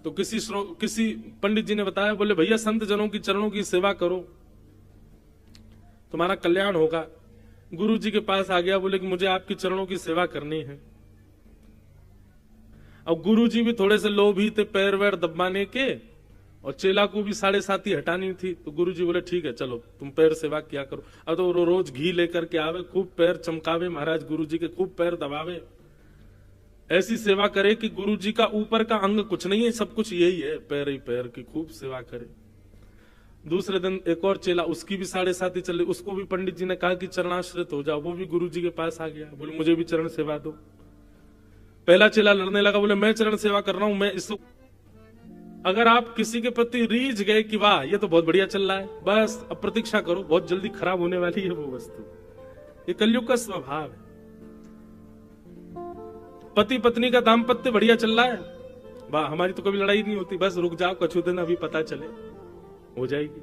तो किसी पंडित जी ने बताया, बोले भैया संत जनों की चरणों की सेवा करो, तुम्हारा कल्याण होगा। गुरु जी के पास आ गया, बोले कि मुझे आपकी चरणों की सेवा करनी है। अब गुरु जी भी थोड़े से लोभी थे पैर वैर दबाने के, और चेला को भी 7.5 हटानी थी। तो गुरु जी बोले ठीक है चलो तुम पैर सेवा किया करो। अब तो रोज घी लेकर के आवे, खूब पैर चमकावे, महाराज गुरु जी के खूब पैर दबावे, ऐसी सेवा करे कि गुरु जी का ऊपर का अंग कुछ नहीं है, सब कुछ यही है, पैर ही पैर की खूब सेवा करे। दूसरे दिन एक और चेला, उसकी भी 7.5 चल रही, उसको भी पंडित जी ने कहा कि चरणाश्रित हो जाओ। वो भी गुरु जी के पास आ गया, बोले मुझे भी चरण सेवा दो। पहला चेला लड़ने लगा, बोले मैं चरण सेवा कर रहा हूं, मैं इस। अगर आप किसी के प्रति रीझ गए कि वाह ये तो बहुत बढ़िया चल रहा है, बस अब प्रतीक्षा करो, बहुत जल्दी खराब होने वाली है वो वस्तु। ये कलयुग का स्वभाव है। पति पत्नी का दाम्पत्य बढ़िया चल रहा है, वाह हमारी तो कभी लड़ाई नहीं होती, बस रुक जाओ कछु दिन अभी पता चले, हो जाएगी।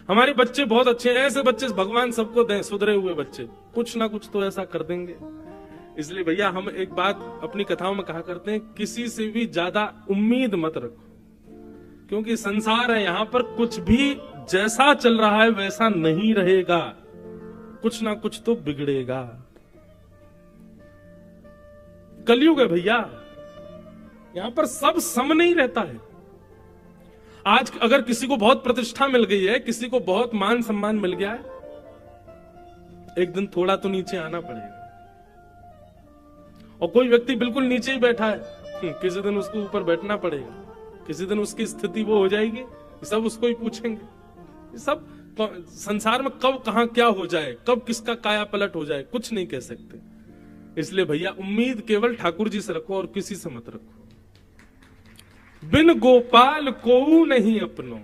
हमारे बच्चे बहुत अच्छे हैं, ऐसे बच्चे भगवान सबको दें, सुधरे हुए बच्चे, कुछ ना कुछ तो ऐसा कर देंगे। इसलिए भैया हम एक बात अपनी कथाओं में कहा करते हैं, किसी से भी ज्यादा उम्मीद मत रखो, क्योंकि संसार है, यहां पर कुछ भी जैसा चल रहा है वैसा नहीं रहेगा, कुछ ना कुछ तो बिगड़ेगा। कलयुग है भैया, यहां पर सब सम नहीं रहता है। आज अगर किसी को बहुत प्रतिष्ठा मिल गई है, किसी को बहुत मान सम्मान मिल गया है, एक दिन थोड़ा तो नीचे आना पड़ेगा। और कोई व्यक्ति बिल्कुल नीचे ही बैठा है, किसी दिन उसको ऊपर बैठना पड़ेगा, किसी दिन उसकी स्थिति वो हो जाएगी, सब उसको ही पूछेंगे। सब संसार में कब कहां क्या हो जाए, कब किसका काया पलट हो जाए, कुछ नहीं कह सकते। इसलिए भैया उम्मीद केवल ठाकुर जी से रखो और किसी से मत रखो। बिन गोपाल को नहीं अपनो,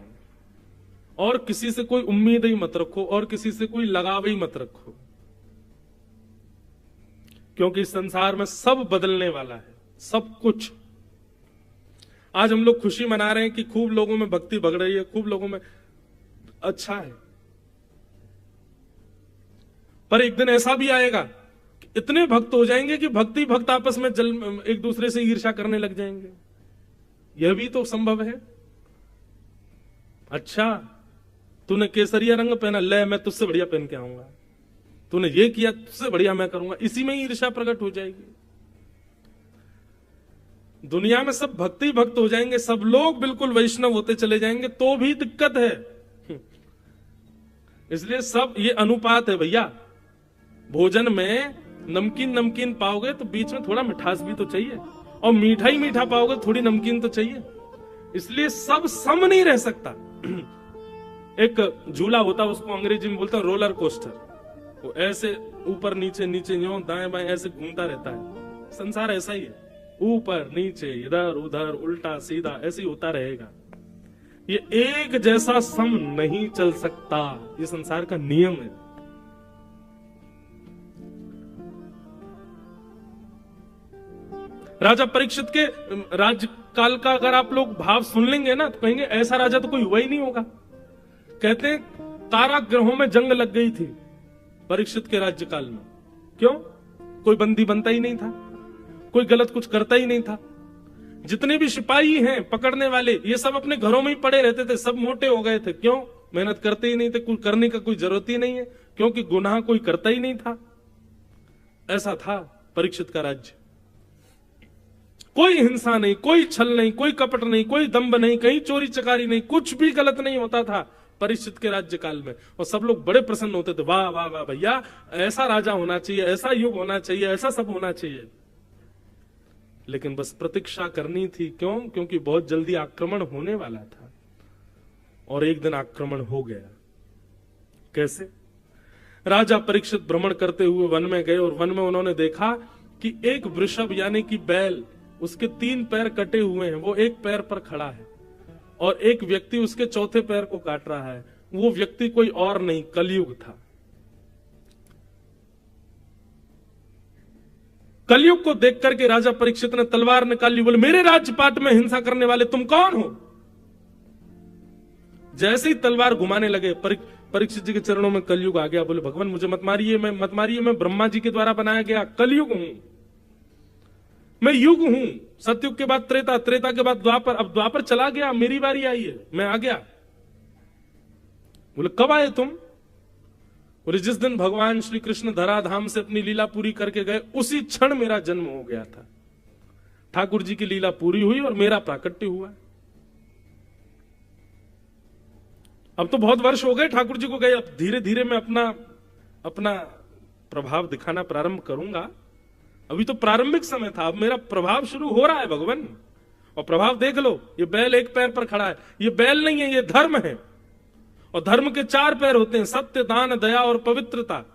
और किसी से कोई उम्मीद ही मत रखो, और किसी से कोई लगाव ही मत रखो, क्योंकि संसार में सब बदलने वाला है, सब कुछ। आज हम लोग खुशी मना रहे हैं कि खूब लोगों में भक्ति बढ़ रही है, खूब लोगों में, अच्छा है, पर एक दिन ऐसा भी आएगा कि इतने भक्त हो जाएंगे कि भक्ति भक्त आपस में एक दूसरे से ईर्ष्या करने लग जाएंगे। यह भी तो संभव है। अच्छा तूने केसरिया रंग पहना, ले मैं तुझसे बढ़िया पहन के आऊंगा, तूने ये किया तुझसे बढ़िया मैं करूंगा, इसी में ही ईर्ष्या प्रकट हो जाएगी। दुनिया में सब भक्ति भक्त हो जाएंगे, सब लोग बिल्कुल वैष्णव होते चले जाएंगे, तो भी दिक्कत है। इसलिए सब ये अनुपात है भैया। भोजन में नमकीन नमकीन पाओगे तो बीच में थोड़ा मिठास भी तो चाहिए, और मीठा ही मीठा पाओगे थोड़ी नमकीन तो चाहिए। इसलिए सब सम नहीं रह सकता। एक झूला होता, उसको अंग्रेजी में बोलता है रोलर कोस्टर, वो ऐसे ऊपर नीचे नीचे यूं दाएं बाएं ऐसे घूमता रहता है। संसार ऐसा ही है, ऊपर नीचे इधर उधर उल्टा सीधा ऐसे ही होता रहेगा। ये एक जैसा सम नहीं चल सकता, ये संसार का नियम है। राजा परीक्षित के राज्यकाल का अगर आप लोग भाव सुन लेंगे ना, तो कहेंगे ऐसा राजा तो कोई हुआ ही नहीं होगा। कहते हैं कारागृहों में जंग लग गई थी परीक्षित के राज्यकाल में। क्यों? कोई बंदी बनता ही नहीं था, कोई गलत कुछ करता ही नहीं था। जितने भी सिपाही हैं पकड़ने वाले, ये सब अपने घरों में ही पड़े रहते थे, सब मोटे हो गए थे। क्यों? मेहनत करते ही नहीं थे, कुछ करने का कोई जरूरत ही नहीं है, क्योंकि गुनाह कोई करता ही नहीं था। ऐसा था परीक्षित का राज्य। कोई हिंसा नहीं, कोई छल नहीं, कोई कपट नहीं, कोई दंभ नहीं, कहीं चोरी चकारी नहीं, कुछ भी गलत नहीं होता था परीक्षित के राज्यकाल में। और सब लोग बड़े प्रसन्न होते थे, वाह वाह वाह भैया, ऐसा राजा होना चाहिए, ऐसा युग होना चाहिए, ऐसा सब होना चाहिए। लेकिन बस प्रतीक्षा करनी थी। क्यों? क्योंकि बहुत जल्दी आक्रमण होने वाला था, और एक दिन आक्रमण हो गया। कैसे? राजा परीक्षित भ्रमण करते हुए वन में गए, और वन में उन्होंने देखा कि एक वृषभ यानी कि बैल, उसके 3 पैर कटे हुए हैं, वो एक पैर पर खड़ा है, और एक व्यक्ति उसके चौथे पैर को काट रहा है। वो व्यक्ति कोई और नहीं, कलयुग था। कलयुग को देख करके राजा परीक्षित ने तलवार निकाली, बोले मेरे राजपाट में हिंसा करने वाले तुम कौन हो? जैसे ही तलवार घुमाने लगे, परीक्षित जी के चरणों में कलयुग आ गया। बोले भगवान मुझे मत मारिए, मैं ब्रह्मा जी के द्वारा बनाया गया कलयुग हूं, मैं युग हूं, सतयुग के बाद त्रेता, त्रेता के बाद द्वापर, अब द्वापर चला गया, मेरी बारी आई है, मैं आ गया। बोले कब आए तुम? बोले जिस दिन भगवान श्री कृष्ण धराधाम से अपनी लीला पूरी करके गए उसी क्षण मेरा जन्म हो गया था। ठाकुर जी की लीला पूरी हुई और मेरा प्राकट्य हुआ। अब तो बहुत वर्ष हो गए ठाकुर जी को गए, अब धीरे धीरे मैं अपना प्रभाव दिखाना प्रारंभ करूंगा। अभी तो प्रारंभिक समय था, अब मेरा प्रभाव शुरू हो रहा है भगवान। और प्रभाव देख लो, ये बैल एक पैर पर खड़ा है, ये बैल नहीं है, ये धर्म है। और धर्म के 4 पैर होते हैं, सत्य, दान, दया और पवित्रता।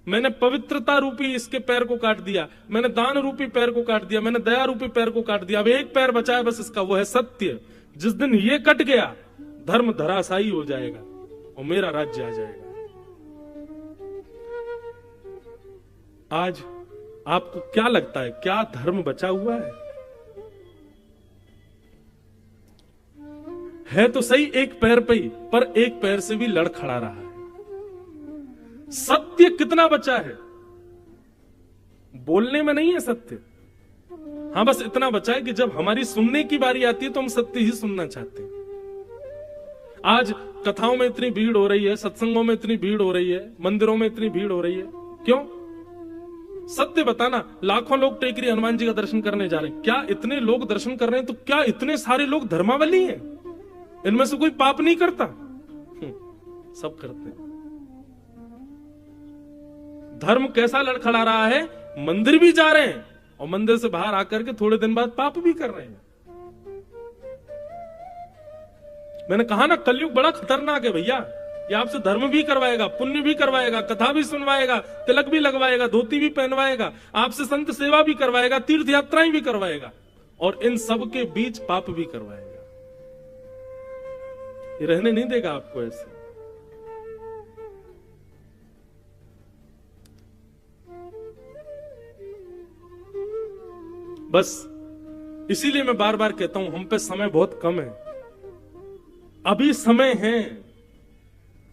मैंने पवित्रता रूपी इसके पैर को काट दिया, मैंने दान रूपी पैर को काट दिया, मैंने दया रूपी पैर को काट दिया। अब एक पैर बचा है बस इसका, वो है सत्य। जिस दिन ये कट गया धर्म धराशायी हो जाएगा और मेरा राज्य आ जाएगा। आज आपको क्या लगता है, क्या धर्म बचा हुआ है तो सही एक पैर पे ही, पर एक पैर से भी लड़ खड़ा रहा है। सत्य कितना बचा है? बोलने में नहीं है सत्य। हाँ, बस इतना बचा है कि जब हमारी सुनने की बारी आती है तो हम सत्य ही सुनना चाहते हैं। आज कथाओं में इतनी भीड़ हो रही है, सत्संगों में इतनी भीड़ हो रही है, मंदिरों में इतनी भीड़ हो रही है, क्यों? सत्य बताना। लाखों लोग टेकरी हनुमान जी का दर्शन करने जा रहे हैं, क्या इतने लोग दर्शन कर रहे हैं तो क्या इतने सारे लोग धर्मावली हैं? इनमें से कोई पाप नहीं करता? सब करते हैं। धर्म कैसा लड़खड़ा रहा है? मंदिर भी जा रहे हैं और मंदिर से बाहर आकर के थोड़े दिन बाद पाप भी कर रहे हैं। मैंने कहा ना, कलयुग बड़ा खतरनाक है भैया। ये आपसे धर्म भी करवाएगा, पुण्य भी करवाएगा, कथा भी सुनवाएगा, तिलक भी लगवाएगा, धोती भी पहनवाएगा, आपसे संत सेवा भी करवाएगा, तीर्थ यात्राएं भी करवाएगा और इन सब के बीच पाप भी करवाएगा। ये रहने नहीं देगा आपको ऐसे। बस इसीलिए मैं बार बार कहता हूं, हम पे समय बहुत कम है, अभी समय है।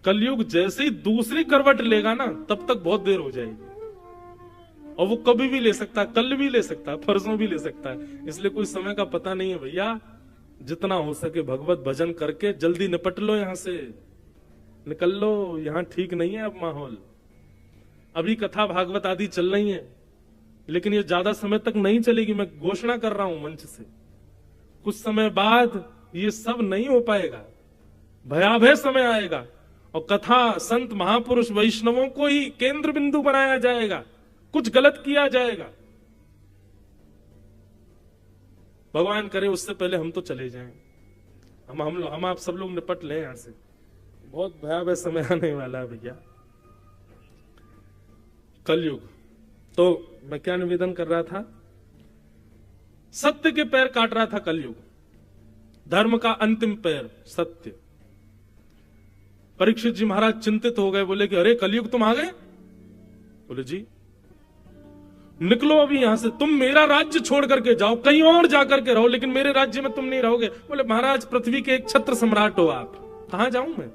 कलयुग जैसे ही दूसरी करवट लेगा ना, तब तक बहुत देर हो जाएगी। और वो कभी भी ले सकता है, कल भी ले सकता है, परसों भी ले सकता है। इसलिए कोई समय का पता नहीं है भैया। जितना हो सके भगवत भजन करके जल्दी निपट लो, यहां से निकल लो। यहां ठीक नहीं है अब माहौल। अभी कथा भागवत आदि चल रही है, लेकिन ये ज्यादा समय तक नहीं चलेगी। मैं घोषणा कर रहा हूं मंच से, कुछ समय बाद ये सब नहीं हो पाएगा, भयावह समय आएगा और कथा, संत, महापुरुष, वैष्णवों को ही केंद्र बिंदु बनाया जाएगा, कुछ गलत किया जाएगा। भगवान करे उससे पहले हम तो चले जाएं, हम आप सब लोग निपट लें यहां से। बहुत भयावह समय आने वाला है भैया, कलयुग। तो मैं क्या निवेदन कर रहा था? सत्य के पैर काट रहा था कलयुग, धर्म का अंतिम पैर सत्य। परीक्षित जी महाराज चिंतित हो गए, बोले कि अरे कलयुग तुम आ गए? बोले जी, निकलो अभी यहां से, तुम मेरा राज्य छोड़ करके जाओ, कहीं और जाकर के रहो, लेकिन मेरे राज्य में तुम नहीं रहोगे। बोले महाराज पृथ्वी के एक छत्र सम्राट हो आप, कहां जाऊं मैं?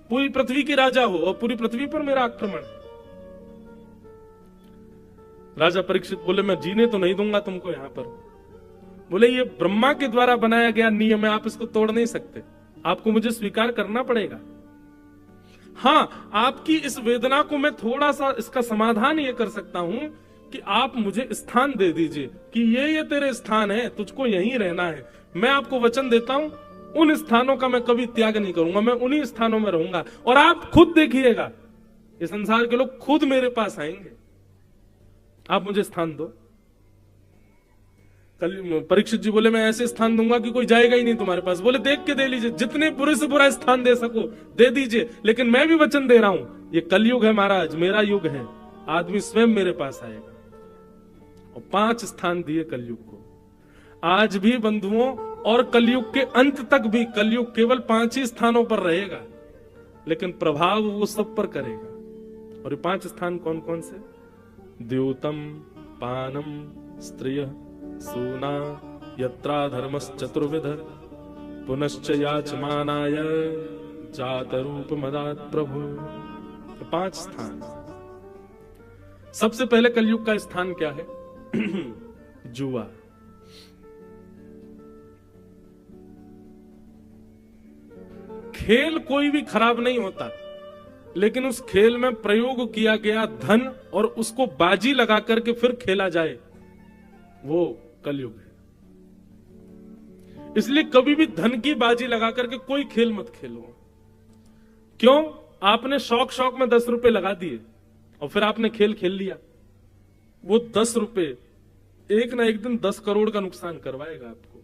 पूरी पृथ्वी के राजा हो और पूरी पृथ्वी पर मेरा आक्रमण। राजा परीक्षित बोले मैं जीने तो नहीं दूंगा तुमको यहां पर। बोले ये ब्रह्मा के द्वारा बनाया गया नियम है, आप इसको तोड़ नहीं सकते, आपको मुझे स्वीकार करना पड़ेगा। हां, आपकी इस वेदना को मैं थोड़ा सा इसका समाधान ये कर सकता हूं कि आप मुझे स्थान दे दीजिए कि ये तेरे स्थान है, तुझको यहीं रहना है। मैं आपको वचन देता हूं, उन स्थानों का मैं कभी त्याग नहीं करूंगा, मैं उन्हीं स्थानों में रहूंगा और आप खुद देखिएगा, ये संसार के लोग खुद मेरे पास आएंगे, आप मुझे स्थान दो। परीक्षित जी बोले मैं ऐसे स्थान दूंगा कि कोई जाएगा ही नहीं तुम्हारे पास। बोले देख के दे लीजिए, जितने बुरे से बुरा स्थान दे सको दे दीजिए, लेकिन मैं भी वचन दे रहा हूं, ये कलयुग है महाराज, मेरा युग है, आदमी स्वयं मेरे पास आएगा। और 5 स्थान दिए कलयुग को। आज भी बंधुओं, और कलयुग के अंत तक भी कलयुग केवल 5 ही स्थानों पर रहेगा, लेकिन प्रभाव वो सब पर करेगा। और ये 5 स्थान कौन कौन से? द्योतम, पानम, स्त्रिय, सूना, यत्रा धर्मश्चतुर्विध, पुनश्च याचमानाय जात रूप मदात प्रभु। 5 स्थान। सबसे पहले कलयुग का स्थान क्या है? जुआ। खेल कोई भी खराब नहीं होता, लेकिन उस खेल में प्रयोग किया गया धन और उसको बाजी लगा करके फिर खेला जाए, वो कलयुग है। इसलिए कभी भी धन की बाजी लगा करके कोई खेल मत खेलो। क्यों? आपने शौक शौक में 10 रुपए लगा दिए और फिर आपने खेल खेल लिया, वो 10 रुपए एक ना एक दिन 10 करोड़ का नुकसान करवाएगा आपको।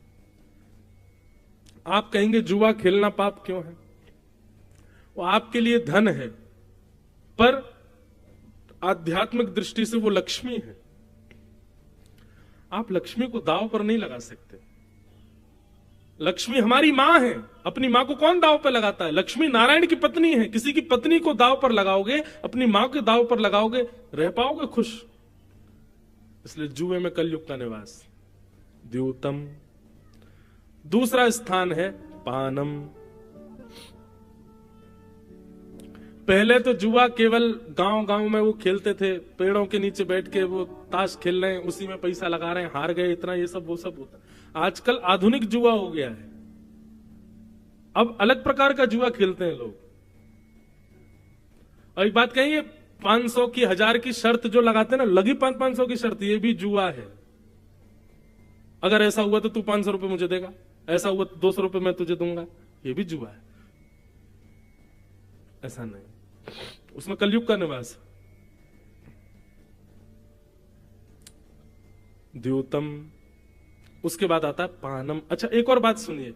आप कहेंगे जुआ खेलना पाप क्यों है? वो आपके लिए धन है, पर आध्यात्मिक दृष्टि से वो लक्ष्मी है। आप लक्ष्मी को दांव पर नहीं लगा सकते। लक्ष्मी हमारी मां है, अपनी मां को कौन दांव पर लगाता है? लक्ष्मी नारायण की पत्नी है। किसी की पत्नी को दांव पर लगाओगे, अपनी मां के दांव पर लगाओगे, रह पाओगे खुश? इसलिए जुए में कलयुग का निवास। द्यूतम, दूसरा स्थान है पानम। पहले तो जुआ केवल गांव गांव में वो खेलते थे, पेड़ों के नीचे बैठ के वो ताश खेल रहे हैं, उसी में पैसा लगा रहे हैं, हार गए इतना, ये सब वो सब होता। आजकल आधुनिक जुआ हो गया है, अब अलग प्रकार का जुआ खेलते हैं लोग। और एक बात कहेंगे, 500 की 1000 की शर्त जो लगाते हैं ना, लगी 500 की शर्त, ये भी जुआ है। अगर ऐसा हुआ तो तू 500 रुपए मुझे देगा, ऐसा हुआ तो 200 रुपए मैं तुझे दूंगा, ये भी जुआ है। ऐसा नहीं, उसमें कलयुग का निवास। द्यूतम, उसके बाद आता है पानम। अच्छा एक और बात सुनिए,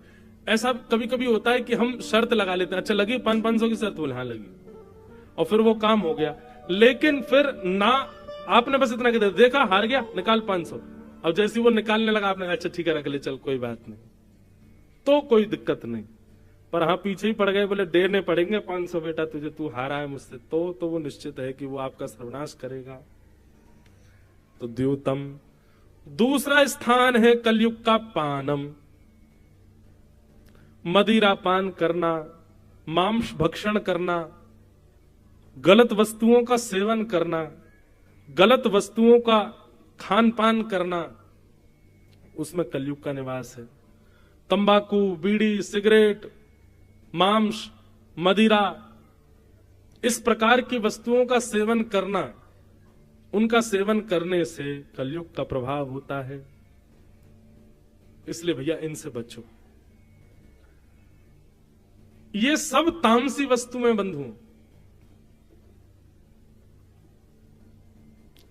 ऐसा कभी कभी होता है कि हम शर्त लगा लेते हैं, अच्छा लगी 500 की शर्त, बोले हाँ लगी, और फिर वो काम हो गया, लेकिन फिर ना आपने बस इतना कहते देखा हार गया, निकाल 500, अब जैसे वो निकालने लगा आपने कहा अच्छा ठीक है रख ले, चल कोई बात नहीं, तो कोई दिक्कत नहीं। पर हाँ पीछे ही पड़ गए, बोले देने पड़ेंगे 500 बेटा तुझे, तू हारा है मुझसे, तो वो निश्चित है कि वो आपका सर्वनाश करेगा। तो द्यूतम, दूसरा स्थान है कलयुग का पानम। मदिरा पान करना, मांस भक्षण करना, गलत वस्तुओं का सेवन करना, गलत वस्तुओं का खान पान करना, उसमें कलयुग का निवास है। तंबाकू, बीड़ी, सिगरेट, मांस, मदिरा, इस प्रकार की वस्तुओं का सेवन करना, उनका सेवन करने से कलयुग का प्रभाव होता है। इसलिए भैया इनसे बचो। ये सब तामसी वस्तुएं बंधु,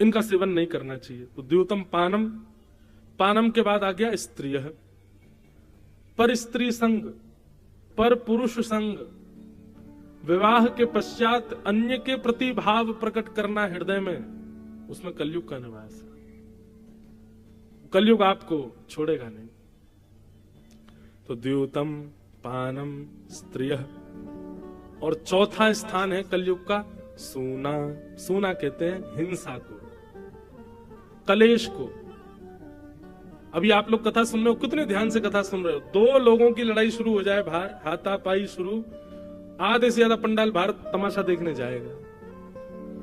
इनका सेवन नहीं करना चाहिए। तो द्यूतम पानम, पानम के बाद आ गया स्त्रिय। पर स्त्री संग, पर पुरुष संग, विवाह के पश्चात अन्य के प्रति भाव प्रकट करना हृदय में, उसमें कलयुग का निवास है। कलयुग आपको छोड़ेगा नहीं। तो द्यूतम, पानम, स्त्रिय, और चौथा स्थान है कलयुग का सूना। सूना कहते हैं हिंसा को, कलेश को। अभी आप लोग कथा सुन रहे हो, कितने ध्यान से कथा सुन रहे हो। 2 लोगों की लड़ाई शुरू हो जाए बाहर, हाथापाई शुरू, आधे से ज्यादा पंडाल बाहर तमाशा देखने जाएगा,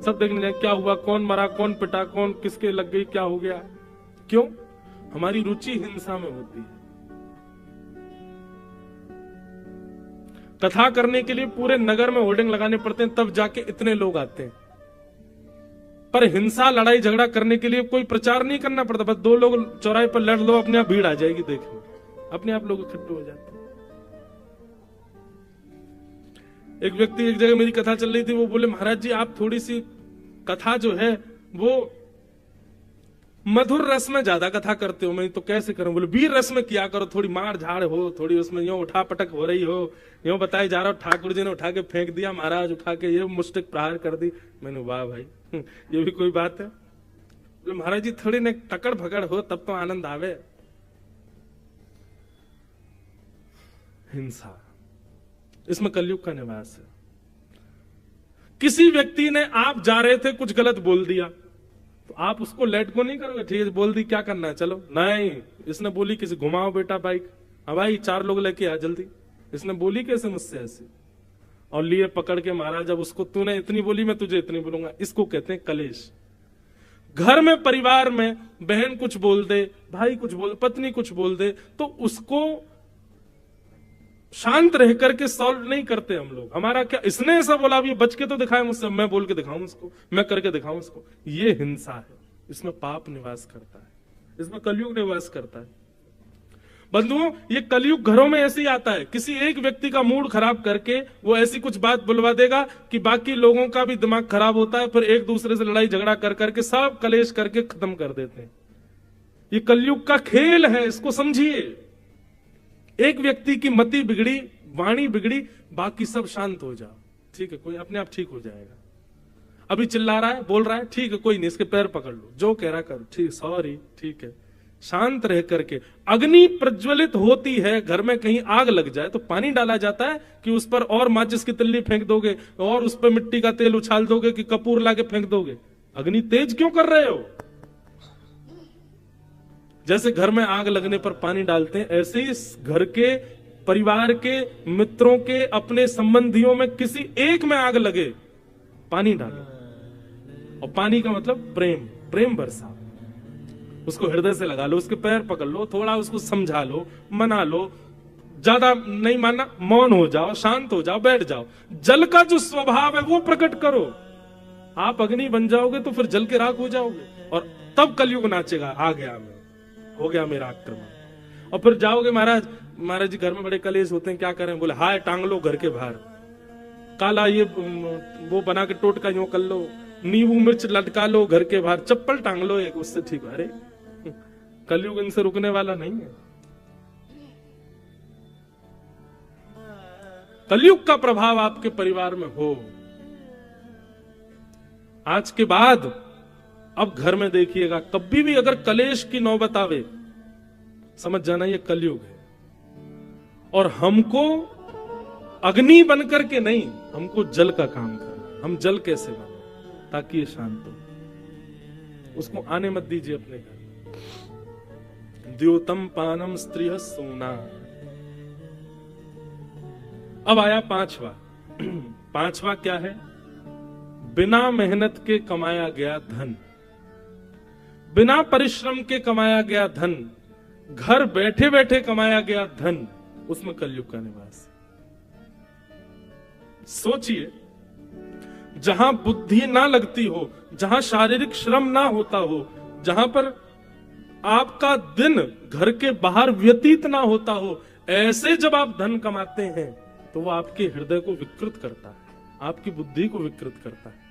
सब देखने जाए क्या हुआ, कौन मरा, कौन पिटा, कौन किसके लग गई, क्या हो गया। क्यों? हमारी रुचि हिंसा में होती है। कथा करने के लिए पूरे नगर में होर्डिंग लगाने पड़ते हैं, तब जाके इतने लोग आते हैं। पर हिंसा, लड़ाई झगड़ा करने के लिए कोई प्रचार नहीं करना पड़ता, बस 2 लोग चौराहे पर लड़ लो, अपने आप भीड़ आ जाएगी, देखो अपने आप लोग इकट्ठे हो जाते हैं। एक व्यक्ति, एक जगह मेरी कथा चल रही थी, वो बोले महाराज जी आप थोड़ी सी कथा जो है वो मधुर रस में ज्यादा कथा करते हो। मैं तो कैसे करूं? बोले वीर रस में किया करो, थोड़ी मार झाड़ हो, थोड़ी उसमें यूं उठा पटक हो रही हो, यूं बताया जा रहा हो ठाकुर जी ने उठा के फेंक दिया, महाराज उठा के ये मुष्टिक प्रहार कर दी। मैंने वाह भाई ये भी कोई बात है? बोले महाराज जी थोड़ी न टकड़ भगड़ हो तब तो आनंद आवे। हिंसा, इसमें कलयुग का निवास है। किसी व्यक्ति ने, आप जा रहे थे कुछ गलत बोल दिया, तो आप उसको लेट को नहीं करोगे, ठीक है बोल दी क्या करना है चलो, नहीं। इसने बोली किसी घुमाओ बेटा बाइक, हाँ भाई 4 लोग लेके आ जल्दी। इसने बोली कैसे मुझसे ऐसे, और लिए पकड़ के मारा। जब उसको तूने इतनी बोली मैं तुझे इतनी बोलूंगा, इसको कहते हैं कलेश। घर में, परिवार में बहन कुछ बोल दे, भाई कुछ बोल, पत्नी कुछ बोल दे, तो उसको शांत रह करके सॉल्व नहीं करते हम लोग। हमारा क्या, इसने ऐसा बोला, अब ये बच के तो दिखाए मुझसे, मैं बोल के दिखाऊं उसको, मैं करके दिखाऊं उसको। ये हिंसा है, इसमें पाप निवास करता है, इसमें कलयुग निवास करता है। बंधुओं, ये कलयुग घरों में ऐसे ही आता है। किसी एक व्यक्ति का मूड खराब करके वो ऐसी कुछ बात बुलवा देगा कि बाकी लोगों का भी दिमाग खराब होता है, फिर एक दूसरे से लड़ाई झगड़ा कर करके सब कलेश करके खत्म कर देते हैं। ये कलयुग का खेल है, इसको समझिए। एक व्यक्ति की मति बिगड़ी, वाणी बिगड़ी, बाकी सब शांत हो जाओ, ठीक है, कोई अपने आप ठीक हो जाएगा। अभी चिल्ला रहा है, बोल रहा है, ठीक है, कोई नहीं, इसके पैर पकड़ लो, जो कह रहा कर, ठीक, सॉरी, ठीक है। शांत रह करके, अग्नि प्रज्वलित होती है, घर में कहीं आग लग जाए तो पानी डाला जाता है कि उस पर और माचिस की तिल्ली फेंक दोगे और उस पर मिट्टी का तेल उछाल दोगे कि कपूर लाके फेंक दोगे? अग्नि तेज क्यों कर रहे हो? जैसे घर में आग लगने पर पानी डालते हैं, ऐसे ही घर के, परिवार के, मित्रों के, अपने संबंधियों में किसी एक में आग लगे, पानी डालो। और पानी का मतलब प्रेम, प्रेम बरसा, उसको हृदय से लगा लो, उसके पैर पकड़ लो, थोड़ा उसको समझा लो, मना लो, ज्यादा नहीं मानना, मौन हो जाओ, शांत हो जाओ, बैठ जाओ। जल का जो स्वभाव है वो प्रकट करो। आप अग्नि बन जाओगे तो फिर जल के राख हो जाओगे, और तब कलयुग नाचेगा, आ गया मैं, हो गया मेरा आक्रमण। और फिर जाओगे, महाराज जी घर में बड़े कलेश होते हैं, क्या करें? बोले हाय टांग लो घर के बाहर, काला ये वो बना के टोटका यूं कर लो, नींबू मिर्च लटका लो घर के बाहर, चप्पल टांग लो एक, उससे ठीक। अरे कलयुग इनसे रुकने वाला नहीं है। कलयुग का प्रभाव आपके परिवार में हो, आज के बाद अब घर में देखिएगा, कभी भी अगर कलेश की नौबत आवे, समझ जाना ये कलयुग है। और हमको अग्नि बनकर के नहीं, हमको जल का काम करना। हम जल कैसे बने ताकि ये शांत हो? उसको आने मत दीजिए अपने घर। द्योतम पानम स्त्रिय सोना। अब आया पांचवा। पांचवा क्या है? बिना मेहनत के कमाया गया धन, बिना परिश्रम के कमाया गया धन, घर बैठे बैठे कमाया गया धन, उसमें कलयुग का निवास है। सोचिए, जहां बुद्धि ना लगती हो, जहां शारीरिक श्रम ना होता हो, जहां पर आपका दिन घर के बाहर व्यतीत ना होता हो, ऐसे जब आप धन कमाते हैं तो वो आपके हृदय को विकृत करता है, आपकी बुद्धि को विकृत करता है।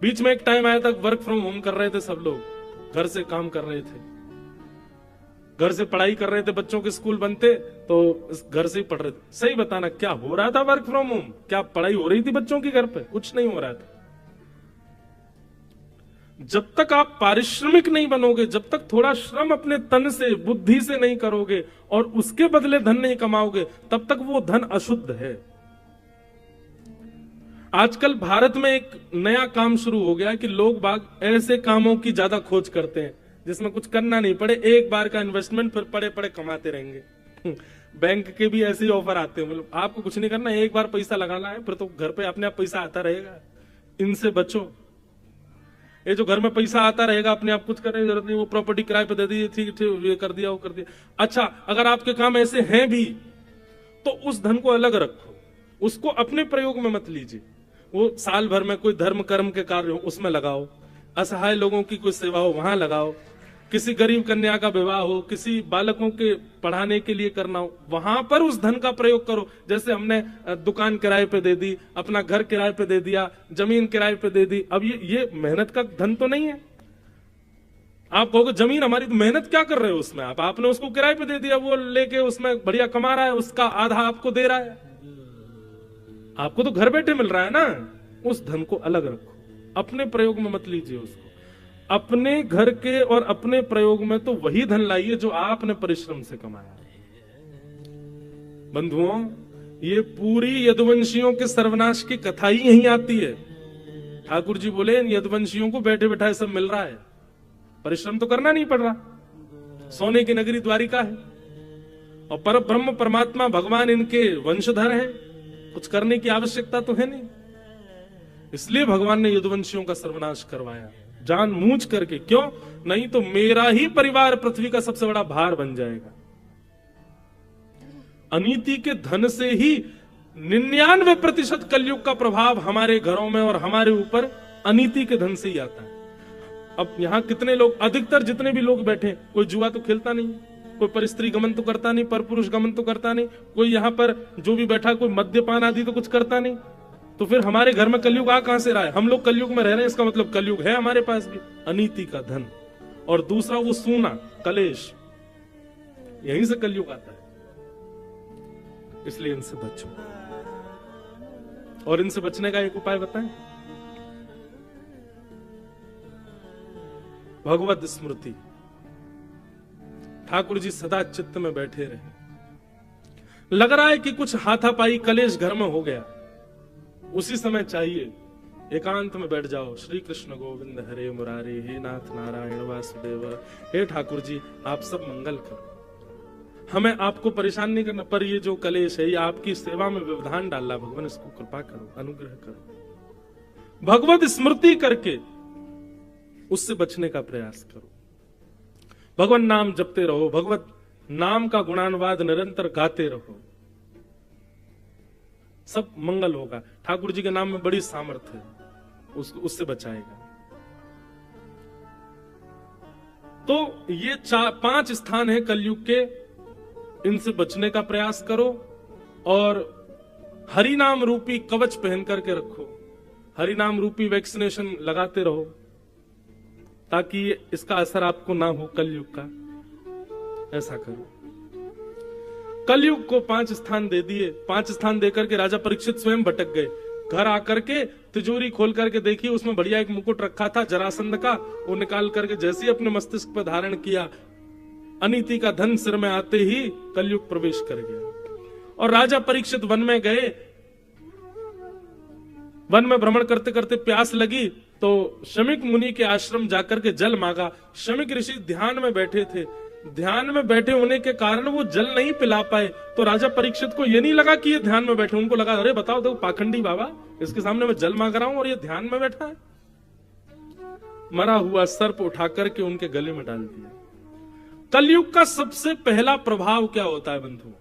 बीच में एक टाइम आया था, वर्क फ्रॉम होम कर रहे थे सब लोग, घर से काम कर रहे थे, घर से पढ़ाई कर रहे थे, बच्चों के स्कूल बनते तो घर से ही पढ़ रहे थे। सही बताना, क्या हो रहा था वर्क फ्रॉम होम? क्या पढ़ाई हो रही थी बच्चों की घर पे? कुछ नहीं हो रहा था। जब तक आप पारिश्रमिक नहीं बनोगे, जब तक थोड़ा श्रम अपने तन से, बुद्धि से नहीं करोगे और उसके बदले धन नहीं कमाओगे, तब तक वो धन अशुद्ध है। आजकल भारत में एक नया काम शुरू हो गया है कि लोग बाग ऐसे कामों की ज्यादा खोज करते हैं जिसमें कुछ करना नहीं पड़े, एक बार का इन्वेस्टमेंट, फिर पड़े पड़े कमाते रहेंगे। बैंक के भी ऐसे ही ऑफर आते हैं, मतलब आपको कुछ नहीं करना, एक बार पैसा लगाना है, फिर तो घर पे अपने आप पैसा आता रहेगा। इनसे बचो। ये जो घर में पैसा आता रहेगा, अपने आप कुछ करने की जरूरत नहीं, वो प्रॉपर्टी किराए पे दे दी, ठीक ठीक, ये कर दिया, वो कर दिया। अच्छा, अगर आपके काम ऐसे हैं भी तो उस धन को अलग रखो, उसको अपने प्रयोग में मत लीजिए। वो साल भर में कोई धर्म कर्म के कार्य हो उसमें लगाओ, असहाय लोगों की कोई सेवा हो वहां लगाओ, किसी गरीब कन्या का विवाह हो, किसी बालकों के पढ़ाने के लिए करना हो, वहां पर उस धन का प्रयोग करो। जैसे हमने दुकान किराए पे दे दी, अपना घर किराए पे दे दिया, जमीन किराए पे दे दी। अब ये मेहनत का धन तो नहीं है। आप कहोगे जमीन हमारी, तो मेहनत क्या कर रहे हो उसमें? आपने उसको किराए पे दे दिया, वो लेके उसमें बढ़िया कमा रहा है, उसका आधा आपको दे रहा है, आपको तो घर बैठे मिल रहा है ना। उस धन को अलग रखो, अपने प्रयोग में मत लीजिए उसको। अपने घर के और अपने प्रयोग में तो वही धन लाइए जो आपने परिश्रम से कमाया। बंधुओं, ये पूरी यदुवंशियों के सर्वनाश की कथा ही यहीं आती है। ठाकुर जी बोले, इन यदुवंशियों को बैठे बैठाए सब मिल रहा है, परिश्रम तो करना नहीं पड़ रहा, सोने की नगरी द्वारिका है और पर ब्रह्म परमात्मा भगवान इनके वंशधर हैं, कुछ करने की आवश्यकता तो है नहीं। इसलिए भगवान ने यदुवंशियों का सर्वनाश करवाया जानबूझ करके। क्यों? नहीं तो मेरा ही परिवार पृथ्वी का सबसे बड़ा भार बन जाएगा। अनीति के धन से ही 99% कलयुग का प्रभाव हमारे घरों में और हमारे ऊपर अनीति के धन से ही आता है। अब यहां कितने लोग, अधिकतर जितने भी लोग बैठे, कोई जुआ तो खेलता नहीं, कोई परस्त्री गमन तो करता नहीं, पर पुरुष गमन तो करता नहीं, कोई यहां पर जो भी बैठा कोई मद्यपान आदि तो कुछ करता नहीं। तो फिर हमारे घर में कलयुग आ कहां से रहा है? हम लोग कलयुग में रह रहे हैं, इसका मतलब कलयुग है हमारे पास भी। अनीति का धन, और दूसरा वो सूना, कलेश, यहीं से कलयुग आता है। इसलिए इनसे बचो, और इनसे बचने का एक उपाय बताएं, भगवत स्मृति। ठाकुर जी सदा चित्त में बैठे रहे। लग रहा है कि कुछ हाथापाई कलेश घर में हो गया, उसी समय चाहिए एकांत में बैठ जाओ, श्री कृष्ण गोविंद हरे मुरारे, हे नाथ नारायण वासुदेव, हे ठाकुर जी आप सब मंगल करो, हमें आपको परेशान नहीं करना, पर ये जो कलेश है ये आपकी सेवा में व्यवधान डाल रहा, भगवान इसको कृपा करो, अनुग्रह करो। भगवत स्मृति करके उससे बचने का प्रयास करो। भगवान नाम जपते रहो, भगवत नाम का गुणानुवाद निरंतर गाते रहो, सब मंगल होगा। ठाकुर जी के नाम में बड़ी सामर्थ्य है, उससे बचाएगा। तो ये 5 स्थान है कलयुग के, इनसे बचने का प्रयास करो, और हरि नाम रूपी कवच पहन करके रखो, हरि नाम रूपी वैक्सीनेशन लगाते रहो, ताकि इसका असर आपको ना हो कलयुग का। ऐसा करो। कलयुग को 5 स्थान दे दिए, 5 स्थान देकर के राजा परीक्षित स्वयं भटक गए। घर आकर के तिजोरी खोल करके देखी, उसमें बढ़िया एक मुकुट रखा था जरासंध का, वो निकाल करके जैसे ही अपने मस्तिष्क पर धारण किया, अनीति का धन सिर में आते ही कलयुग प्रवेश कर गया। और राजा परीक्षित वन में गए, वन में भ्रमण करते करते प्यास लगी, तो शमिक मुनि के आश्रम जाकर के जल मांगा। शमिक ऋषि ध्यान में बैठे थे, ध्यान में बैठे होने के कारण वो जल नहीं पिला पाए। तो राजा परीक्षित को ये नहीं लगा कि ये ध्यान में बैठे, उनको लगा अरे बताओ देखो पाखंडी बाबा, इसके सामने मैं जल मांग रहा हूं और ये ध्यान में बैठा है। मरा हुआ सर्प उठा करके उनके गले में डाल दिया। कलयुग का सबसे पहला प्रभाव क्या होता है बंधुओं?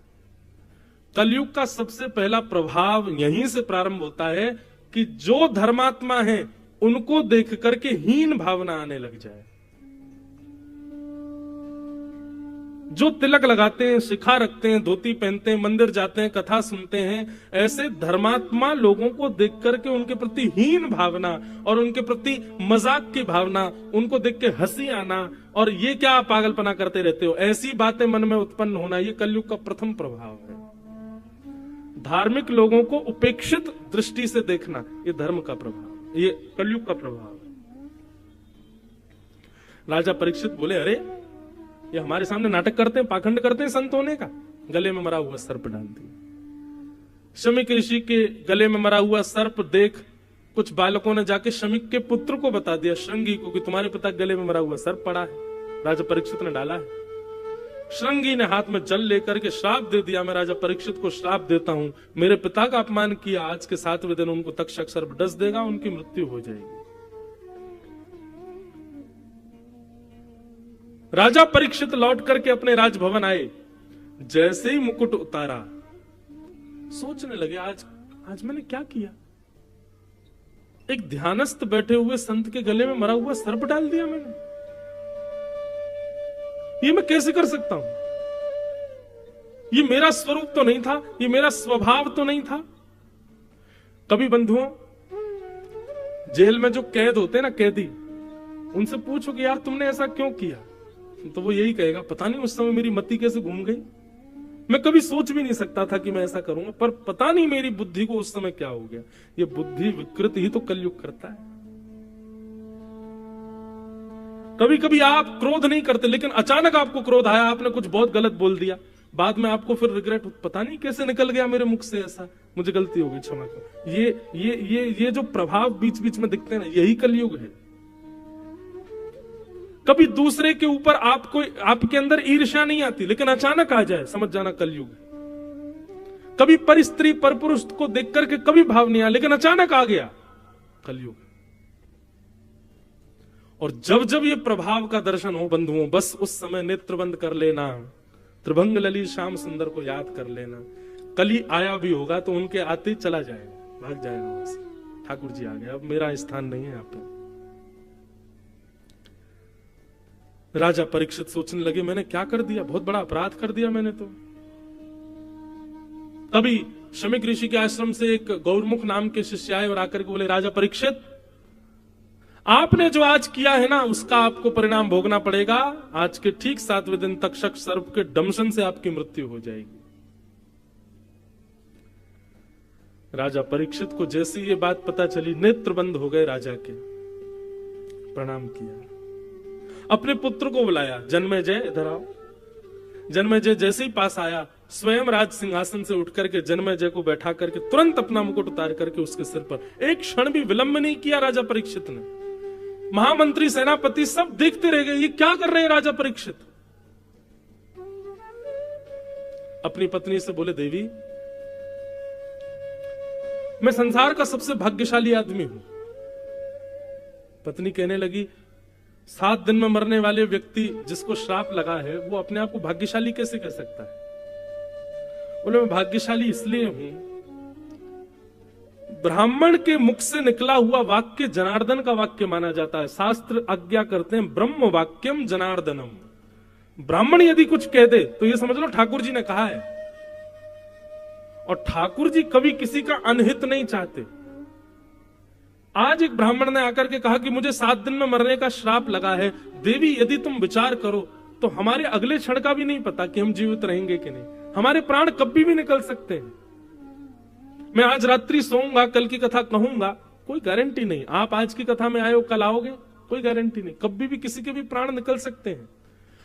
कलयुग का सबसे पहला प्रभाव यहीं से प्रारंभ होता है कि जो धर्मात्मा है उनको देख करके हीन भावना आने लग जाए। जो तिलक लगाते हैं, शिखा रखते हैं, धोती पहनते हैं, मंदिर जाते हैं, कथा सुनते हैं, ऐसे धर्मात्मा लोगों को देख करके उनके प्रति हीन भावना और उनके प्रति मजाक की भावना, उनको देख के हंसी आना, और ये क्या पागलपना करते रहते हो, ऐसी बातें मन में उत्पन्न होना, ये कलयुग का प्रथम प्रभाव है। धार्मिक लोगों को उपेक्षित दृष्टि से देखना, ये धर्म का प्रभाव, ये कलयुग का प्रभाव है। राजा परीक्षित बोले अरे ये हमारे सामने नाटक करते हैं, पाखंड करते हैं संत होने का, गले में मरा हुआ सर्प डाल दिया। शमिक ऋषि के गले में मरा हुआ सर्प देख कुछ बालकों ने जाके शमिक के पुत्र को बता दिया, श्रृंगी को, कि तुम्हारे पिता के गले में मरा हुआ सर्प पड़ा है, राजा परीक्षित ने डाला है। श्रृंगी ने हाथ में जल लेकर के श्राप दे दिया, मैं राजा परीक्षित को श्राप देता हूं, मेरे पिता का अपमान किया, आज के 7वें दिन उनको तक्षक सर्प डस देगा, उनकी मृत्यु हो जाएगी। राजा परीक्षित लौट करके अपने राजभवन आए, जैसे ही मुकुट उतारा सोचने लगे आज मैंने क्या किया, एक ध्यानस्थ बैठे हुए संत के गले में मरा हुआ सर्प डाल दिया मैंने, ये मैं कैसे कर सकता हूं, ये मेरा स्वरूप तो नहीं था, ये मेरा स्वभाव तो नहीं था। कभी बंधुओं जेल में जो कैद होते हैं ना, कैदी, उनसे पूछो कि यार तुमने ऐसा क्यों किया, तो वो यही कहेगा पता नहीं उस समय मेरी मति कैसे घूम गई, मैं कभी सोच भी नहीं सकता था कि मैं ऐसा करूंगा, पर पता नहीं मेरी बुद्धि को उस समय क्या हो गया। ये बुद्धि विकृति ही तो कलयुग करता है। कभी कभी आप क्रोध नहीं करते, लेकिन अचानक आपको क्रोध आया, आपने कुछ बहुत गलत बोल दिया, बाद में आपको फिर रिग्रेट, पता नहीं कैसे निकल गया मेरे मुख से ऐसा, मुझे गलती हो गई, क्षमा करो। ये जो प्रभाव बीच बीच में दिखते हैं ना, यही कलयुग है। कभी दूसरे के ऊपर आपके अंदर ईर्ष्या नहीं आती, लेकिन अचानक आ जाए, समझ जाना कलयुग है। कभी पर स्त्री पर पुरुष को देख करके कभी भाव नहीं आया, लेकिन अचानक आ गया, कलयुग। और जब जब ये प्रभाव का दर्शन हो बंधुओं, बस उस समय नेत्र बंद कर लेना, त्रिभंग ललित श्याम सुंदर को याद कर लेना। कल ही आया भी होगा तो उनके आते ही चला जाएगा, भाग जाएगा वहां से। ठाकुर जी आ गए, अब मेरा स्थान नहीं है यहाँ पे। राजा परीक्षित सोचने लगे मैंने क्या कर दिया, बहुत बड़ा अपराध कर दिया मैंने तो। तभी शमीक ऋषि के आश्रम से एक गौरमुख नाम के शिष्य आए और आकर के बोले, राजा परीक्षित, आपने जो आज किया है ना उसका आपको परिणाम भोगना पड़ेगा। आज के ठीक 7वें दिन तक्षक सर्प के दंशन से आपकी मृत्यु हो जाएगी। राजा परीक्षित को जैसी ये बात पता चली, नेत्र बंद हो गए राजा के। प्रणाम किया, अपने पुत्र को बुलाया, जन्मेजय इधर आओ। जन्मेजय जैसे ही पास आया, स्वयं राज सिंहासन से उठ करके जन्मेजय को बैठा करके तुरंत अपना मुकुट उतार करके उसके सिर पर, एक क्षण भी विलंब नहीं किया राजा परीक्षित ने। महामंत्री, सेनापति सब देखते रह गए, ये क्या कर रहे हैं राजा परीक्षित। अपनी पत्नी से बोले, देवी मैं संसार का सबसे भाग्यशाली आदमी हूं। पत्नी कहने लगी, 7 दिन में मरने वाले व्यक्ति जिसको श्राप लगा है वो अपने आप को भाग्यशाली कैसे कह सकता है। बोले, मैं भाग्यशाली इसलिए हूं, ब्राह्मण के मुख से निकला हुआ वाक्य जनार्दन का वाक्य माना जाता है। शास्त्र आज्ञा करते हैं ब्रह्म वाक्यम जनार्दनम। ब्राह्मण यदि कुछ कह दे तो ये समझ लो ठाकुर जी ने कहा है। और ठाकुर जी कभी किसी का अनहित नहीं चाहते। आज एक ब्राह्मण ने आकर के कहा कि मुझे 7 दिन में मरने का श्राप लगा है, देवी यदि तुम विचार करो तो हमारे अगले क्षण का भी नहीं पता कि हम जीवित रहेंगे कि नहीं, हमारे प्राण कभी भी निकल सकते हैं। मैं आज रात्रि सोऊंगा, कल की कथा कहूंगा, कोई गारंटी नहीं। आप आज की कथा में आए हो, कल आओगे, कोई गारंटी नहीं। कभी भी किसी के भी प्राण निकल सकते हैं।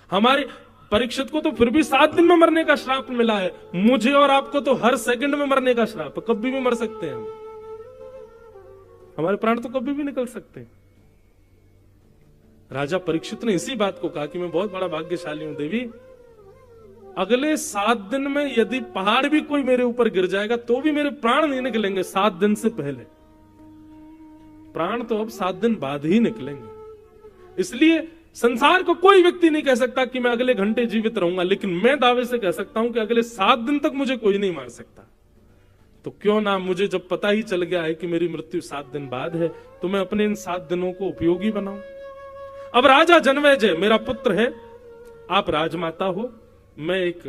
हमारे परीक्षित को तो फिर भी 7 दिन में मरने का श्राप मिला है, मुझे और आपको तो हर सेकंड में मरने का श्राप, कभी भी मर सकते हैं हम। हमारे प्राण तो कभी भी निकल सकते हैं। राजा परीक्षित ने इसी बात को कहा कि मैं बहुत बड़ा भाग्यशाली हूं देवी, अगले 7 दिन में यदि पहाड़ भी कोई मेरे ऊपर गिर जाएगा तो भी मेरे प्राण नहीं निकलेंगे 7 दिन से पहले। प्राण तो अब 7 दिन बाद ही निकलेंगे। इसलिए संसार को कोई व्यक्ति नहीं कह सकता कि मैं अगले घंटे जीवित रहूंगा, लेकिन मैं दावे से कह सकता हूं कि अगले 7 दिन तक मुझे कोई नहीं मार सकता। तो क्यों ना, मुझे जब पता ही चल गया है कि मेरी मृत्यु 7 दिन बाद है, तो मैं अपने इन 7 दिनों को उपयोगी बनाऊं। अब राजा जन्मेजय मेरा पुत्र है, आप राजमाता हो, मैं एक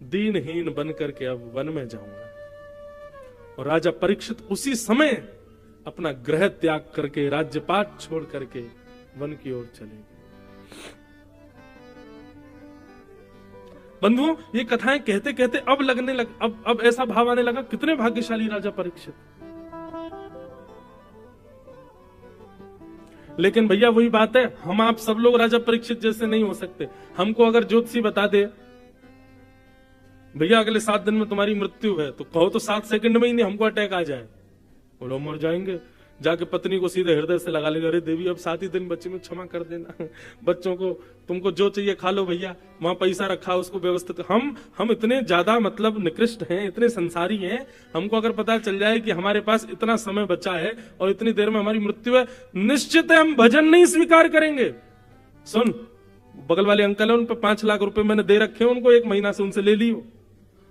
दीनहीन बन करके अब वन में जाऊंगा। और राजा परीक्षित उसी समय अपना गृह त्याग करके, राज्यपाट छोड़ करके वन की ओर चले। बंधुओं, ये कथाएं कहते कहते अब लगने लग अब ऐसा भाव आने लगा, कितने भाग्यशाली राजा परीक्षित। लेकिन भैया वही बात है, हम आप सब लोग राजा परीक्षित जैसे नहीं हो सकते। हमको अगर ज्योतिषी बता दे भैया अगले 7 दिन में तुम्हारी मृत्यु है, तो कहो तो 7 सेकंड में ही नहीं हमको अटैक आ जाए, बोलो मर जाएंगे। जाके पत्नी को सीधे हृदय से लगा लेगा, अरे देवी अब 7 ही दिन बच्चे में क्षमा कर देना, बच्चों को तुमको जो चाहिए खा लो भैया, वहां पैसा रखा उसको व्यवस्थित। हम इतने ज्यादा मतलब निकृष्ट हैं, इतने संसारी हैं, हमको अगर पता चल जाए कि हमारे पास इतना समय बचा है और इतनी देर में हमारी मृत्यु है, निश्चित है हम भजन नहीं स्वीकार करेंगे। सुन, बगल वाले अंकल है, उन पर 5 लाख रुपए मैंने दे रखे हैं उनको, 1 महीना से उनसे ले लियो।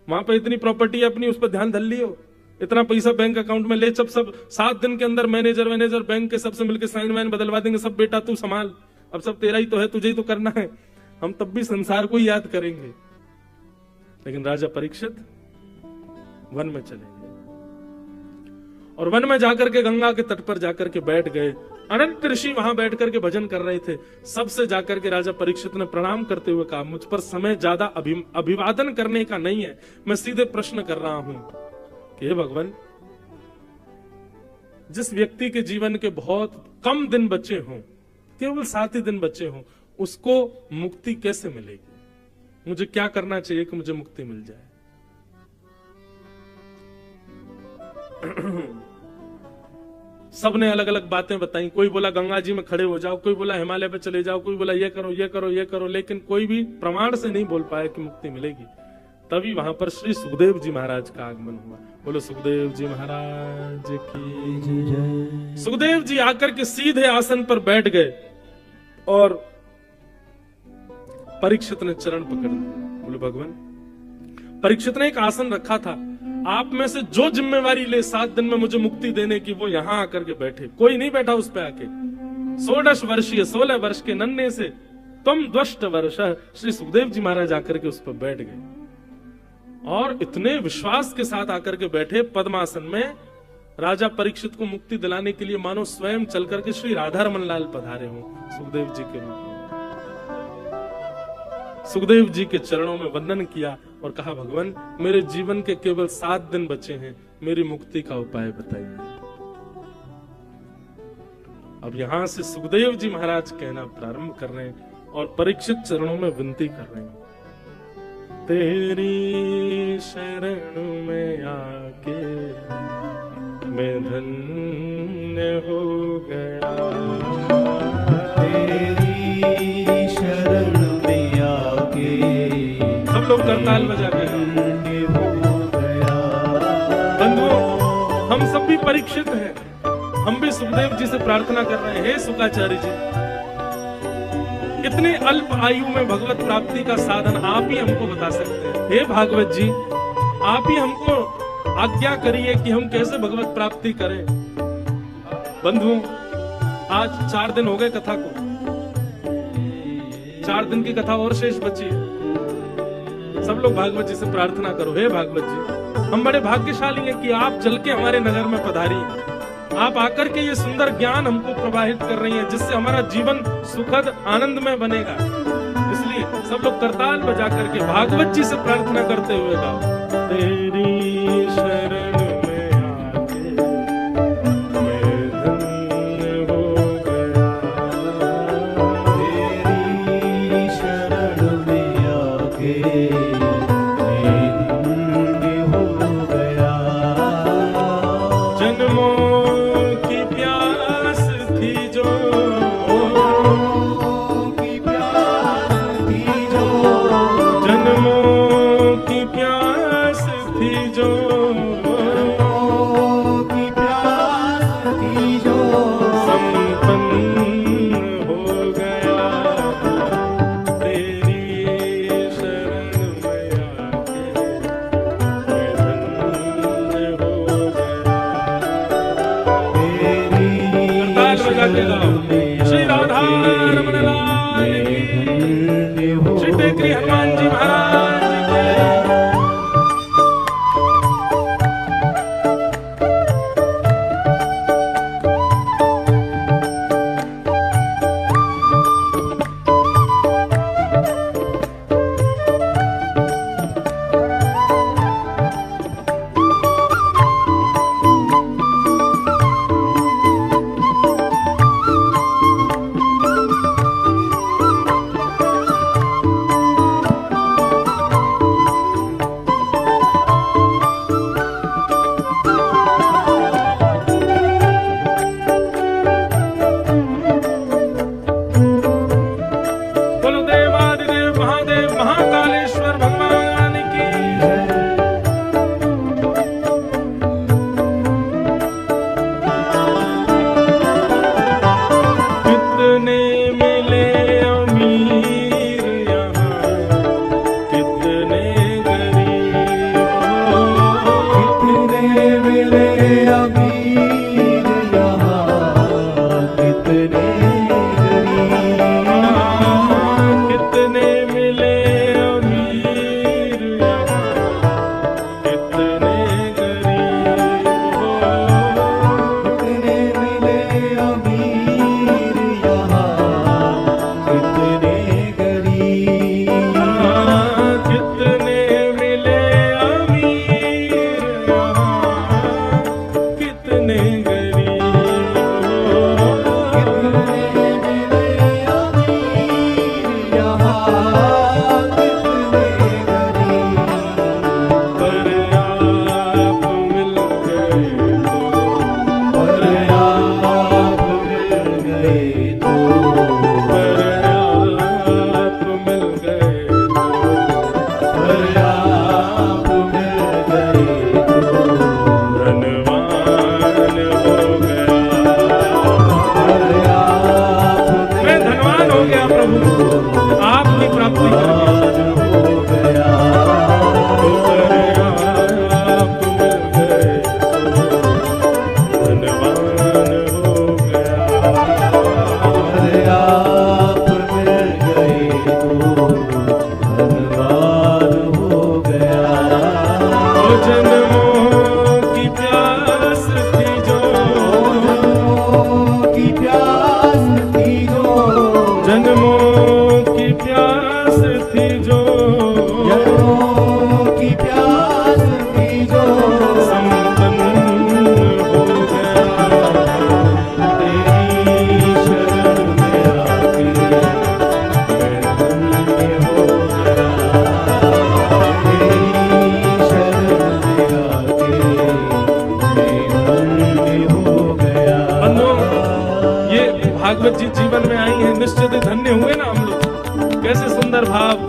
वहां पे इतनी प्रॉपर्टी है अपनी, उस पर ध्यान धर लियो। इतना पैसा बैंक अकाउंट में ले, सब 7 दिन के अंदर मैनेजर बैंक के सबसे मिलकर साइन वाइन बदलवा देंगे, सब बेटा तू संभाल, अब सब तेरा ही तो है, तुझे ही तो करना है। हम तब भी संसार को ही याद करेंगे। लेकिन राजा परीक्षित वन में चले गए और वन में जाकर के गंगा के तट पर जाकर के बैठ गए। अनंत ऋषि वहां बैठ करके भजन कर रहे थे। सबसे जाकर के राजा परीक्षित ने प्रणाम करते हुए कहा, मुझ पर समय ज्यादा अभिवादन करने का नहीं है, मैं सीधे प्रश्न कर रहा हूं कि हे भगवान, जिस व्यक्ति के जीवन के बहुत कम दिन बचे हों, केवल 7 ही दिन बचे हों, उसको मुक्ति कैसे मिलेगी? मुझे क्या करना चाहिए कि मुझे मुक्ति मिल जाए? सबने अलग अलग बातें बताई। कोई बोला गंगा जी में खड़े हो जाओ, कोई बोला हिमालय पे चले जाओ, कोई बोला ये करो ये करो ये करो, लेकिन कोई भी प्रमाण से नहीं बोल पाया कि मुक्ति मिलेगी। तभी वहां पर श्री सुखदेव जी महाराज का आगमन हुआ। बोलो सुखदेव जी महाराज की जय। सुखदेव जी आकर के सीधे आसन पर बैठ गए और परीक्षित ने चरण पकड़ लिया। बोले भगवान, परीक्षित ने एक आसन रखा था, आप में से जो जिम्मेवारी ले 7 दिन में मुझे मुक्ति देने की, वो यहां आकर के बैठे। कोई नहीं बैठा उस पे आके। 16 वर्ष के नन्हे से तुम द्वष्ट वर्ष, श्री सुखदेव जी महाराज आकर के उस पर बैठ गए और इतने विश्वास के साथ आकर के बैठे पद्मासन में। राजा परीक्षित को मुक्ति दिलाने के लिए मानो स्वयं चल करके श्री राधा रमन लाल पधारे हों सुखदेव जी के रूप में। सुखदेव जी के चरणों में वंदन किया और कहा, भगवान मेरे जीवन के केवल 7 दिन बचे हैं, मेरी मुक्ति का उपाय बताइए। अब यहां से सुखदेव जी महाराज कहना प्रारंभ कर रहे हैं और परीक्षित चरणों में विनती कर रहे हैं, तेरी शरण में आके मैं धन्य हो गया, तेरी शरण में आके सब लोग करताल बजा के धन्य हो गया। बंधुओं, हम सब भी परीक्षित हैं, हम भी सुखदेव जी से प्रार्थना कर रहे हैं, हे सुखाचार्य जी, इतने अल्प आयु में भगवत प्राप्ति का साधन आप ही हमको बता सकते हैं। हे भागवत जी, आप ही हमको आज्ञा करिए कि हम कैसे भगवत प्राप्ति करें। बंधुओं, आज 4 दिन हो गए कथा को, 4 दिन की कथा और शेष बची है। सब लोग भागवत जी से प्रार्थना करो, हे भागवत जी, हम बड़े भाग्यशाली हैं कि आप चल के हमारे नगर में पधारी, आप आकर के ये सुंदर ज्ञान हमको प्रवाहित कर रही हैं, जिससे हमारा जीवन सुखद आनंदमय बनेगा। इसलिए सब लोग करताल बजा करके भागवत जी से प्रार्थना करते हुए गाओ, तेरी शरण में आके मैं धन्य हो गया, तेरी शरण में आके मैं धन्य हो गया। जन्मों की प्यास थी जो, की प्यास थी जो, जन्मों की प्यास थी जो, की प्यास थी जो, संपन्न हो गया, तेरी शरण में आके मैं धन्य हो गया। करताल बजा के गाओ, श्री राधा रमन लाल की, श्री टेकरी हनुमान जी महाराज की।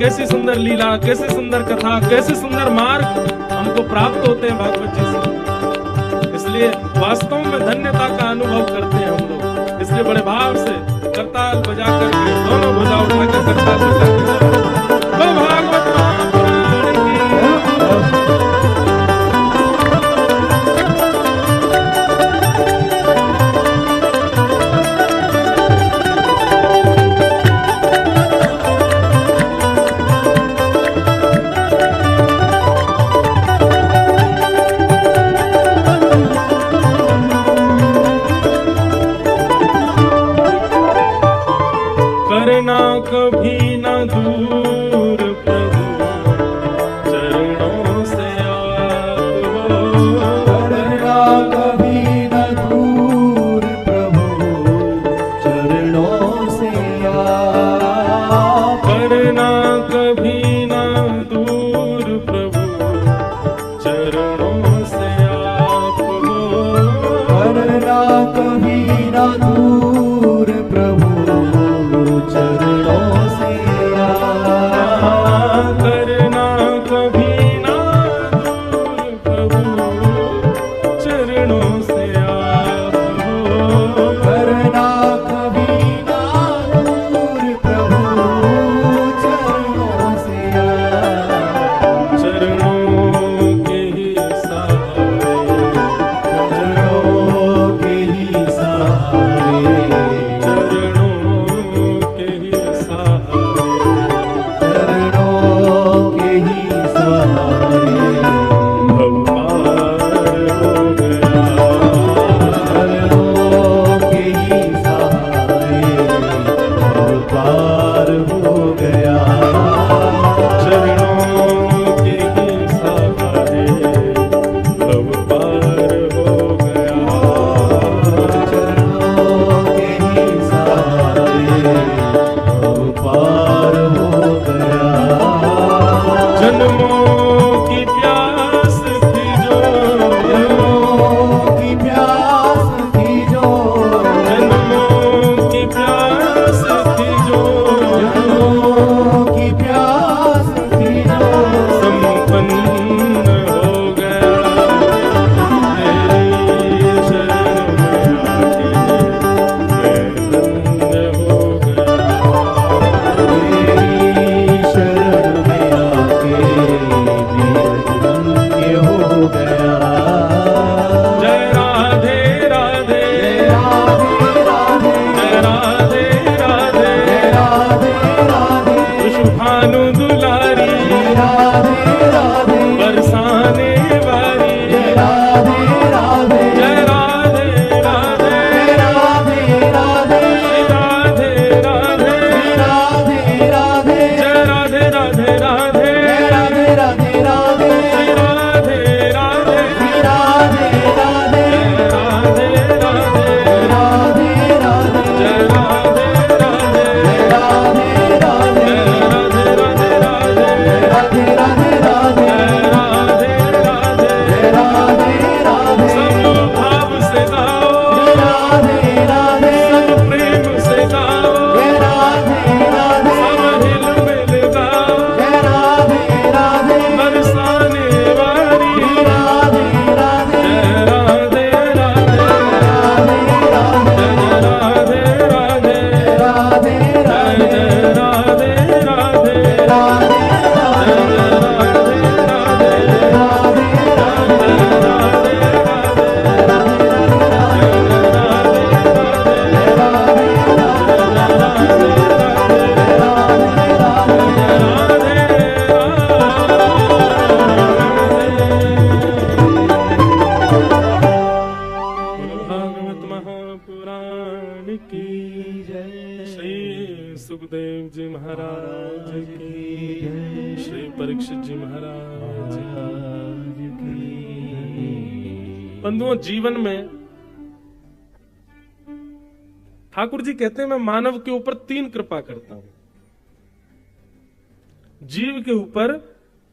कैसी सुंदर लीला, कैसी सुंदर कथा, कैसे सुंदर मार्ग हमको प्राप्त होते हैं भागवत जी से। इसलिए वास्तव में धन्यता का अनुभव करते हैं हम लोग। इसलिए बड़े भाव से करताल बजा करके, दोनों भुजा उठाकर करताल बजा करके भागवत महापुराण की करना कभी न दूर प्रभु चरणों से आप हो। करना कभी न दूर प्रभु चरणों से आप। करना कभी न दूर प्रभु चरणों से आप हो। करना कभी न दूर प्रभु चरणों से आप। करना कभी न दूर प्रभु चरणों से आप हो। करना कभी न दूर प्रभु चरणों से आप। चरणों के ही सहारे, चरणों के ही सहारे, चरणों के ही सहारे, चरणों के ही सहारे भव पार हो गया। चरणों के ही सहारे भव पार हो गया। चरणों के ही सहारे भव पार हो गया। चरणों के ही सहारे भव पार हो गया। जन्मों की प्यास थी जो, जन्मों की प्यास थी जो, जन्मों की प्यास थी जो, जन्मों की प्यास थी जो, संपन्न हो गया। तेरी शरण में आके मैं धन्य हो गया। तेरी शरण में आके मैं धन्य हो गया। जय राधे राधे, राधे राधे, जय राधे राधे, राधे राधे, शुभानु दुलारी राधे राधे, बरसाने वाली। राधे राधे, जय राधे राधे, राधे राधे, राधे राधे, राधे राधे, जय राधे राधे राधे, राधे राधे राधे, जय राधे राधे, राधे राधे, राधे राधे, राधे राधे, जय राधे राधे, राधे राधे, राधे राधे राधे, राधे राधे राधे, राधे राधे, राधे राधे, सब भाव से गाओ, राधे राधे, सब प्रेम से गाओ, राधे राधे, सब हिल मिल गाओ, राधे राधे, बरसाने वाली। राधे राधे, जय राधे राधे, जय राधे राधे, राधे राधे, जय राधे राधे, जय राधे भागवत महापुराण की जय। श्री सुखदेव जी महाराज की, श्री परीक्षित जी महाराज की। बंधुओं, जीवन में ठाकुर जी कहते हैं मैं मानव के ऊपर 3 कृपा करता हूं, जीव के ऊपर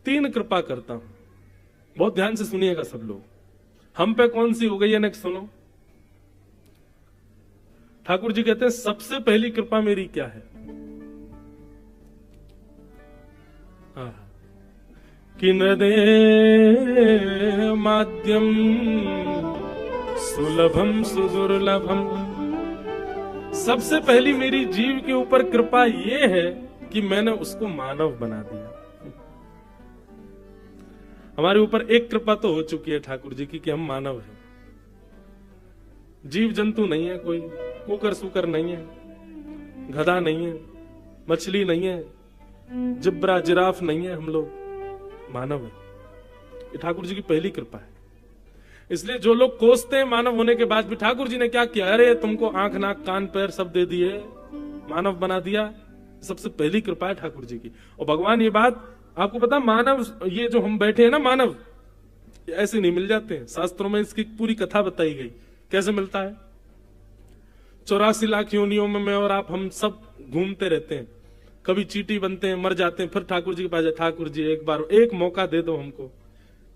3 कृपा करता हूं। बहुत ध्यान से सुनिएगा सब लोग। हम पे कौन सी हो गई है नेक्स्ट सुनो। ठाकुर जी कहते हैं सबसे पहली कृपा मेरी क्या है? किन्नदे माध्यम सुलभम सुदुर्लभम। सबसे पहली मेरी जीव के ऊपर कृपा ये है कि मैंने उसको मानव बना दिया। हमारे ऊपर एक कृपा तो हो चुकी है ठाकुर जी की कि हम मानव हैं, जीव जंतु नहीं है, कोई कुकर सुकर नहीं है, गधा नहीं है, मछली नहीं है, जिब्रा जिराफ नहीं है, हम लोग मानव है। ये ठाकुर जी की पहली कृपा है। इसलिए जो लोग कोसते हैं मानव होने के बाद भी, ठाकुर जी ने क्या किया, अरे तुमको आंख नाक कान पैर सब दे दिए, मानव बना दिया, सबसे पहली कृपा है ठाकुर जी की। और भगवान ये बात आपको पता, मानव ये जो हम बैठे हैं ना, मानव ऐसे नहीं मिल जाते हैं। शास्त्रों में इसकी पूरी कथा बताई गई कैसे मिलता है। 84 लाख योनियों में मैं और आप हम सब घूमते रहते हैं, कभी चींटी बनते हैं, मर जाते हैं, फिर ठाकुर जी के पास जाए, ठाकुर जी एक बार एक मौका दे दो हमको।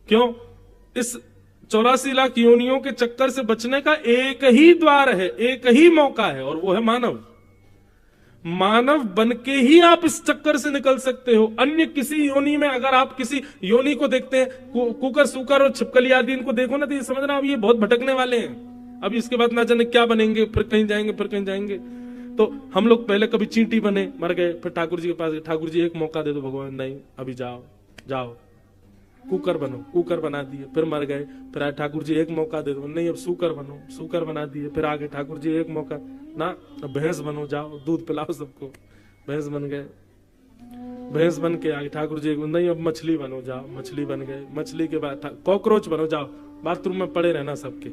क्यों? इस 84 लाख योनियों के चक्कर से बचने का एक ही द्वार है, एक ही मौका है, और वो है मानव। मानव बन के ही आप इस चक्कर से निकल सकते हो। अन्य किसी योनि में अगर आप किसी योनि को देखते हैं, कुकर सुकर और छिपकली आदि इनको देखो ना, तो ये समझना अब ये बहुत भटकने वाले हैं, अब इसके बाद ना जाने क्या बनेंगे, फिर कहीं जाएंगे फिर कहीं जाएंगे। तो हम लोग पहले कभी चींटी बने, मर गए, फिर ठाकुर जी के पास गए, ठाकुर जी एक मौका दे दो भगवान, नहीं अभी जाओ जाओ। कुकर बनो, कुकर बना दिए, फिर मर गए, फिर आए ठाकुर जी एक मौका दे दो, नहीं अब सूकर बनो, सूकर बना दिए, फिर आगे ठाकुर जी एक मौका, ना अब भैंस बनो, जाओ दूध पिलाओ सबको, भैंस बन गए, भैंस बन के आगे ठाकुर जी नहीं अब मछली बनो, जाओ मछली बन गए, मछली के बाद कॉकरोच बनो, जाओ बाथरूम में पड़े रहना सबके,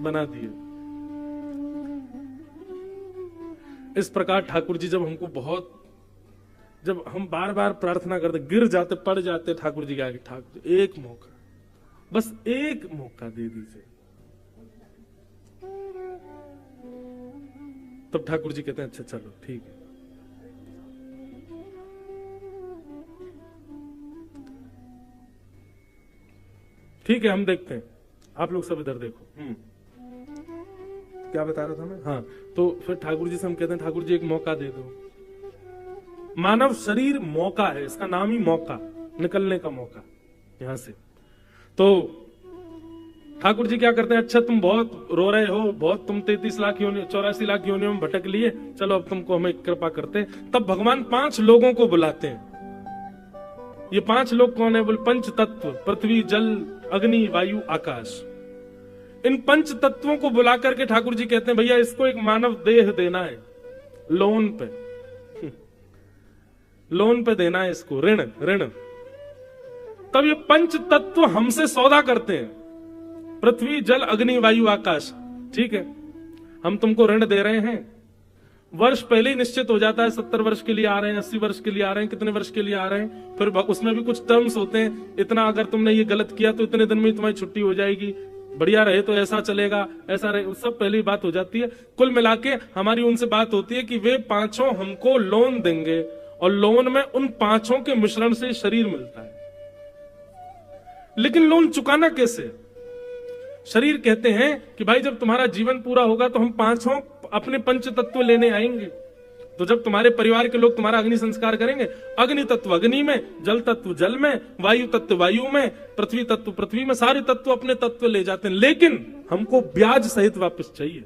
बना दिए। इस प्रकार ठाकुर जी जब हमको बहुत, जब हम बार बार प्रार्थना करते, गिर जाते, पड़ जाते ठाकुर जी के आगे, ठाकुर जी एक मौका, बस एक मौका दे दीजिए, तब ठाकुर जी कहते हैं अच्छा चलो ठीक है। ठीक है हम देखते हैं, आप लोग सब इधर देखो। क्या बता रहा था मैं? हाँ, तो फिर ठाकुर जी से हम कहते हैं ठाकुर जी एक मौका दे दो। मानव शरीर मौका है, इसका नाम ही मौका, निकलने का मौका यहां से। तो ठाकुर जी क्या करते हैं, अच्छा तुम बहुत रो रहे हो, बहुत तुम 33 लाख योनियों 84 लाख योनियों में भटक लिए, चलो अब तुमको हमें कृपा करते हैं। तब भगवान 5 लोगों को बुलाते हैं। ये 5 लोग कौन है? बोल पंच तत्व, पृथ्वी जल अग्नि वायु आकाश। इन पंच तत्वों को बुला करके ठाकुर जी कहते हैं भैया इसको एक मानव देह देना है, लोन पे, लोन पे देना है इसको, ऋण ऋण। तब ये पंच तत्व हमसे सौदा करते हैं, पृथ्वी जल अग्नि वायु आकाश, ठीक है हम तुमको ऋण दे रहे हैं। वर्ष पहले ही निश्चित हो जाता है, 70 वर्ष के लिए आ रहे हैं, 80 वर्ष के लिए आ रहे हैं, कितने वर्ष के लिए आ रहे हैं, फिर उसमें भी कुछ टर्म्स होते हैं, इतना अगर तुमने ये गलत किया तो इतने दिन में तुम्हारी छुट्टी हो जाएगी, बढ़िया रहे तो ऐसा चलेगा, ऐसा रहे, सब पहली बात हो जाती है। कुल मिला के हमारी उनसे बात होती है कि वे 5 हमको लोन देंगे, और लोन में उन 5 के मिश्रण से शरीर मिलता है। लेकिन लोन चुकाना कैसे? शरीर कहते हैं कि भाई जब तुम्हारा जीवन पूरा होगा तो हम 5 अपने पंच तत्व लेने आएंगे। तो जब तुम्हारे परिवार के लोग तुम्हारा अग्नि संस्कार करेंगे, अग्नि तत्व अग्नि में, जल तत्व जल में, वायु तत्व वायु में, पृथ्वी तत्व पृथ्वी में, सारे तत्व अपने तत्व ले जाते हैं। लेकिन हमको ब्याज सहित वापस चाहिए।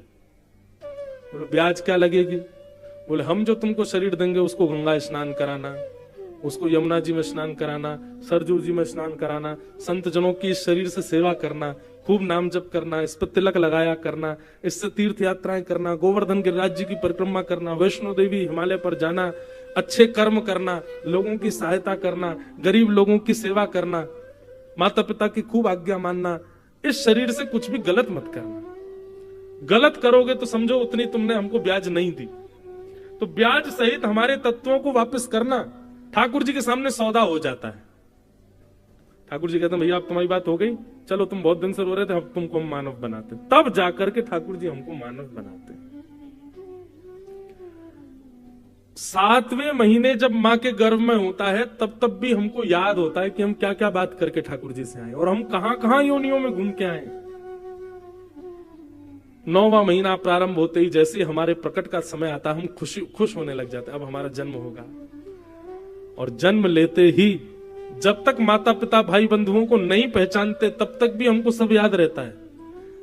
बोले ब्याज क्या लगेगी? बोले हम जो तुमको शरीर देंगे उसको गंगा स्नान कराना, उसको यमुना जी में स्नान कराना, सरजू जी में स्नान कराना, संत जनों की इस शरीर से सेवा करना, खूब नाम जप करना, इस पर तिलक लगाया करना, इससे तीर्थ यात्राएं करना, गोवर्धन गिरिराज जी की परिक्रमा करना, वैष्णो देवी हिमालय पर जाना, अच्छे कर्म करना, लोगों की सहायता करना, गरीब लोगों की सेवा करना, माता पिता की खूब आज्ञा मानना। इस शरीर से कुछ भी गलत मत करना। गलत करोगे तो समझो उतनी तुमने हमको ब्याज नहीं दी। तो ब्याज सहित हमारे तत्वों को वापस करना ठाकुर जी के सामने सौदा हो जाता है। ठाकुर जी कहते हैं भैया अब तुम्हारी बात हो गई, चलो तुम बहुत दिन से रो रहे थे, अब तुमको हम मानव बनाते। तब जाकर के ठाकुर जी हमको मानव बनाते। 7वें महीने जब मां के गर्भ में होता है तब भी हमको याद होता है कि हम क्या क्या बात करके ठाकुर जी से आए और हम कहां कहां योनियों में घूम के आए। 9वां महीना प्रारंभ होते ही जैसे हमारे प्रकट का समय आता, हम खुश होने लग जाते, अब हमारा जन्म होगा। और जन्म लेते ही जब तक माता पिता भाई बंधुओं को नहीं पहचानते तब तक भी हमको सब याद रहता है,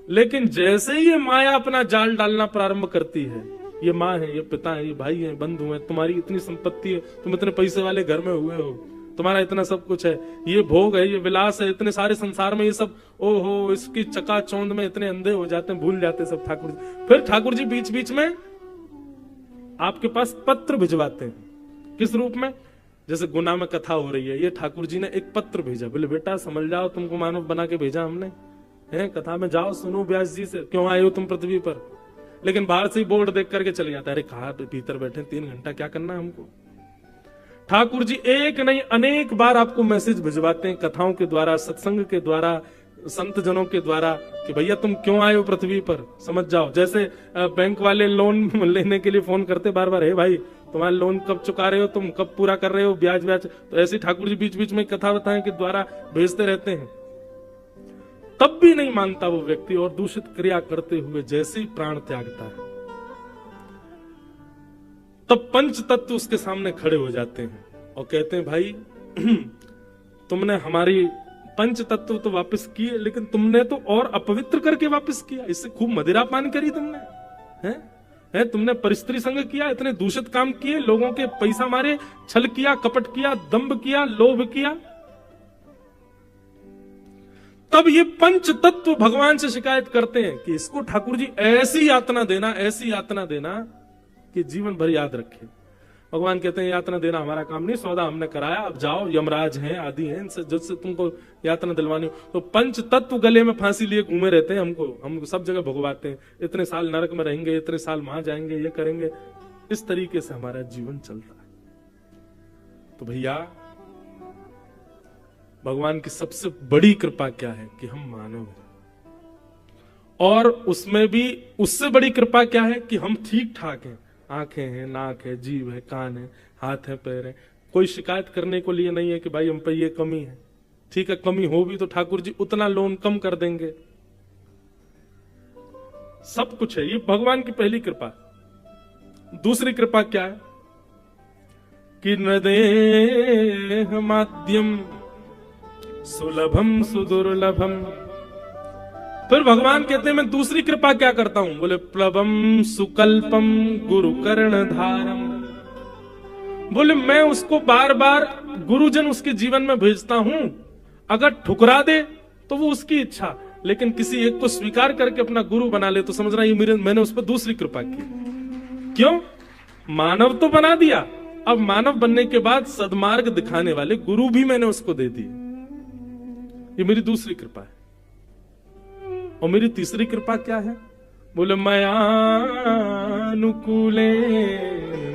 लेकिन जैसे ही ये माया अपना जाल डालना प्रारंभ करती है, ये माँ है, ये पिता है, ये भाई है, बंधु है, तुम्हारी इतनी संपत्ति है, तुम इतने पैसे वाले घर में हुए हो, तुम्हारा इतना सब कुछ है, ये भोग है, ये विलास है, इतने सारे संसार में ये सब, ओहो, इसकी चकाचौंध में इतने अंधे हो जाते हैं, भूल जाते हैं सब ठाकुर जी। फिर ठाकुर जी बीच बीच में आपके पास पत्र भिजवाते हैं। किस रूप में? जैसे गुना में कथा हो रही है, ये ठाकुर जी ने एक पत्र भेजा, बोले बेटा समझ जाओ, तुमको मानव बना के भेजा हमने, है कथा में जाओ सुनो व्यास जी से, क्यों आए हो तुम पृथ्वी पर। लेकिन बाहर से ही बोर्ड देख करके चले जाता है, अरे कहा भीतर बैठे 3 घंटा क्या करना है हमको। ठाकुर जी एक नहीं अनेक बार आपको मैसेज भिजवाते हैं, कथाओं के द्वारा, सत्संग के द्वारा, संत जनों के द्वारा, कि भैया तुम क्यों आए हो पृथ्वी पर, समझ जाओ। जैसे बैंक वाले लोन लेने के लिए फोन करते बार बार, हे भाई तुम्हारा लोन कब चुका रहे हो, तुम कब पूरा कर रहे हो, ब्याज ब्याज। तो ऐसे ठाकुर जी बीच बीच में कथा बताएं के द्वारा भेजते रहते हैं। तब भी नहीं मानता वो व्यक्ति, और दूषित क्रिया करते हुए जैसे ही प्राण त्यागता है, तब पंच तत्व उसके सामने खड़े हो जाते हैं और कहते हैं, भाई तुमने हमारी पंच तत्व तो वापस किए, लेकिन तुमने तो और अपवित्र करके वापस किया, इससे खूब मदिरा पान करी तुमने, है तुमने परिस्त्री संग किया, इतने दूषित काम किए, लोगों के पैसा मारे, छल किया, कपट किया, दंभ किया, लोभ किया। तब ये पंच तत्व भगवान से शिकायत करते हैं कि इसको ठाकुर जी ऐसी यातना देना कि जीवन भर याद रखे। भगवान कहते हैं यातना देना हमारा काम नहीं, सौदा हमने कराया, अब जाओ, यमराज हैं, आदि हैं, इनसे जिससे तुमको यातना दिलवानी हो। तो पंच तत्व गले में फांसी लिए घूमे रहते हैं, हमको सब जगह भगवाते हैं, इतने साल नरक में रहेंगे, इतने साल वहां जाएंगे, ये करेंगे। इस तरीके से हमारा जीवन चलता है। तो भैया भगवान की सबसे बड़ी कृपा क्या है कि हम मानव हैं, और उसमें भी उससे बड़ी कृपा क्या है कि हम ठीक ठाक हैं, आंखें हैं, नाक है, जीभ है, कान है, हाथ है, पैर है, कोई शिकायत करने को लिए नहीं है कि भाई हम पे ये कमी है। ठीक है, कमी हो भी तो ठाकुर जी उतना लोन कम कर देंगे, सब कुछ है। ये भगवान की पहली कृपा। दूसरी कृपा क्या है कि न देह माध्यम सुलभम सुदुर्लभम। फिर भगवान कहते हैं मैं दूसरी कृपा क्या करता हूं, बोले प्लवम सुकल्पम गुरु कर्ण धारम। बोले मैं उसको बार बार गुरुजन उसके जीवन में भेजता हूं, अगर ठुकरा दे तो वो उसकी इच्छा, लेकिन किसी एक को स्वीकार करके अपना गुरु बना ले तो समझना ये मैंने उस पर दूसरी कृपा की। क्यों? मानव तो बना दिया, अब मानव बनने के बाद सद्मार्ग दिखाने वाले गुरु भी मैंने उसको दे दिए। ये मेरी दूसरी कृपा है। और मेरी तीसरी कृपा क्या है, बोले मयानुकूले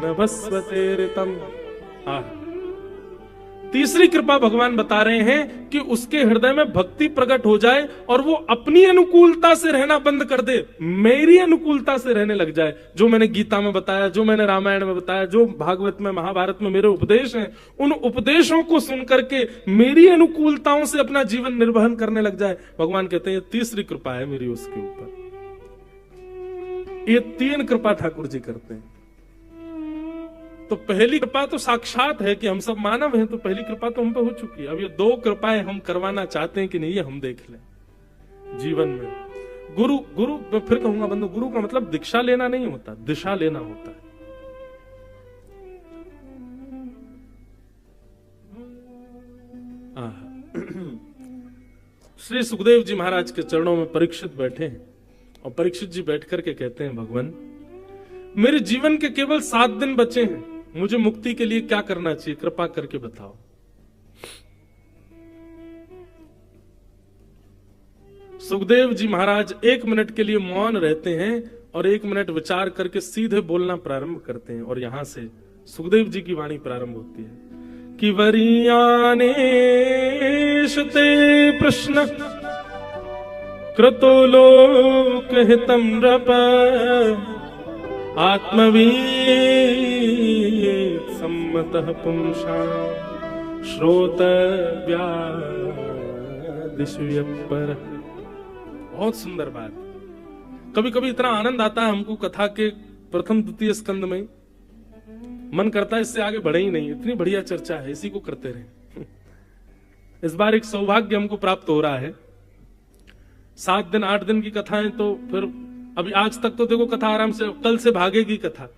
नभस्वतेरितम। तीसरी कृपा भगवान बता रहे हैं कि उसके हृदय में भक्ति प्रकट हो जाए और वो अपनी अनुकूलता से रहना बंद कर दे, मेरी अनुकूलता से रहने लग जाए। जो मैंने गीता में बताया, जो मैंने रामायण में बताया, जो भागवत में, महाभारत में मेरे उपदेश हैं, उन उपदेशों को सुन करके मेरी अनुकूलताओं से अपना जीवन निर्वहन करने लग जाए। भगवान कहते हैं तीसरी कृपा है मेरी उसके ऊपर। ये 3 कृपा ठाकुर जी करते हैं। तो पहली कृपा तो साक्षात है कि हम सब मानव हैं, तो पहली कृपा तो हम पे हो चुकी है। अब ये 2 कृपाएं हम करवाना चाहते हैं कि नहीं, ये हम देख लें जीवन में। गुरु मैं फिर कहूंगा बंधु, गुरु का मतलब दीक्षा लेना नहीं होता, दिशा लेना होता है। श्री सुखदेव जी महाराज के चरणों में परीक्षित बैठे हैं, और परीक्षित जी बैठ करके कहते हैं, भगवान मेरे जीवन के केवल 7 दिन बचे हैं, मुझे मुक्ति के लिए क्या करना चाहिए, कृपा करके बताओ। सुखदेव जी महाराज 1 मिनट के लिए मौन रहते हैं और 1 मिनट विचार करके सीधे बोलना प्रारंभ करते हैं। और यहां से सुखदेव जी की वाणी प्रारंभ होती है कि वरीयानेशते प्रश्न कृतो लोक हितम नृप आत्मवीत सम्मतः पुंसा श्रोतव्यादिशुयपर। बहुत सुंदर बात। कभी कभी इतना आनंद आता है हमको कथा के प्रथम द्वितीय स्कंद में। मन करता है इससे आगे बढ़े ही नहीं, इतनी बढ़िया चर्चा है, इसी को करते रहे। इस बार एक सौभाग्य हमको प्राप्त हो रहा है, 7 दिन 8 दिन की कथाएं, तो फिर अभी आज तक तो देखो कथा आराम से, कल से भागेगी कथा,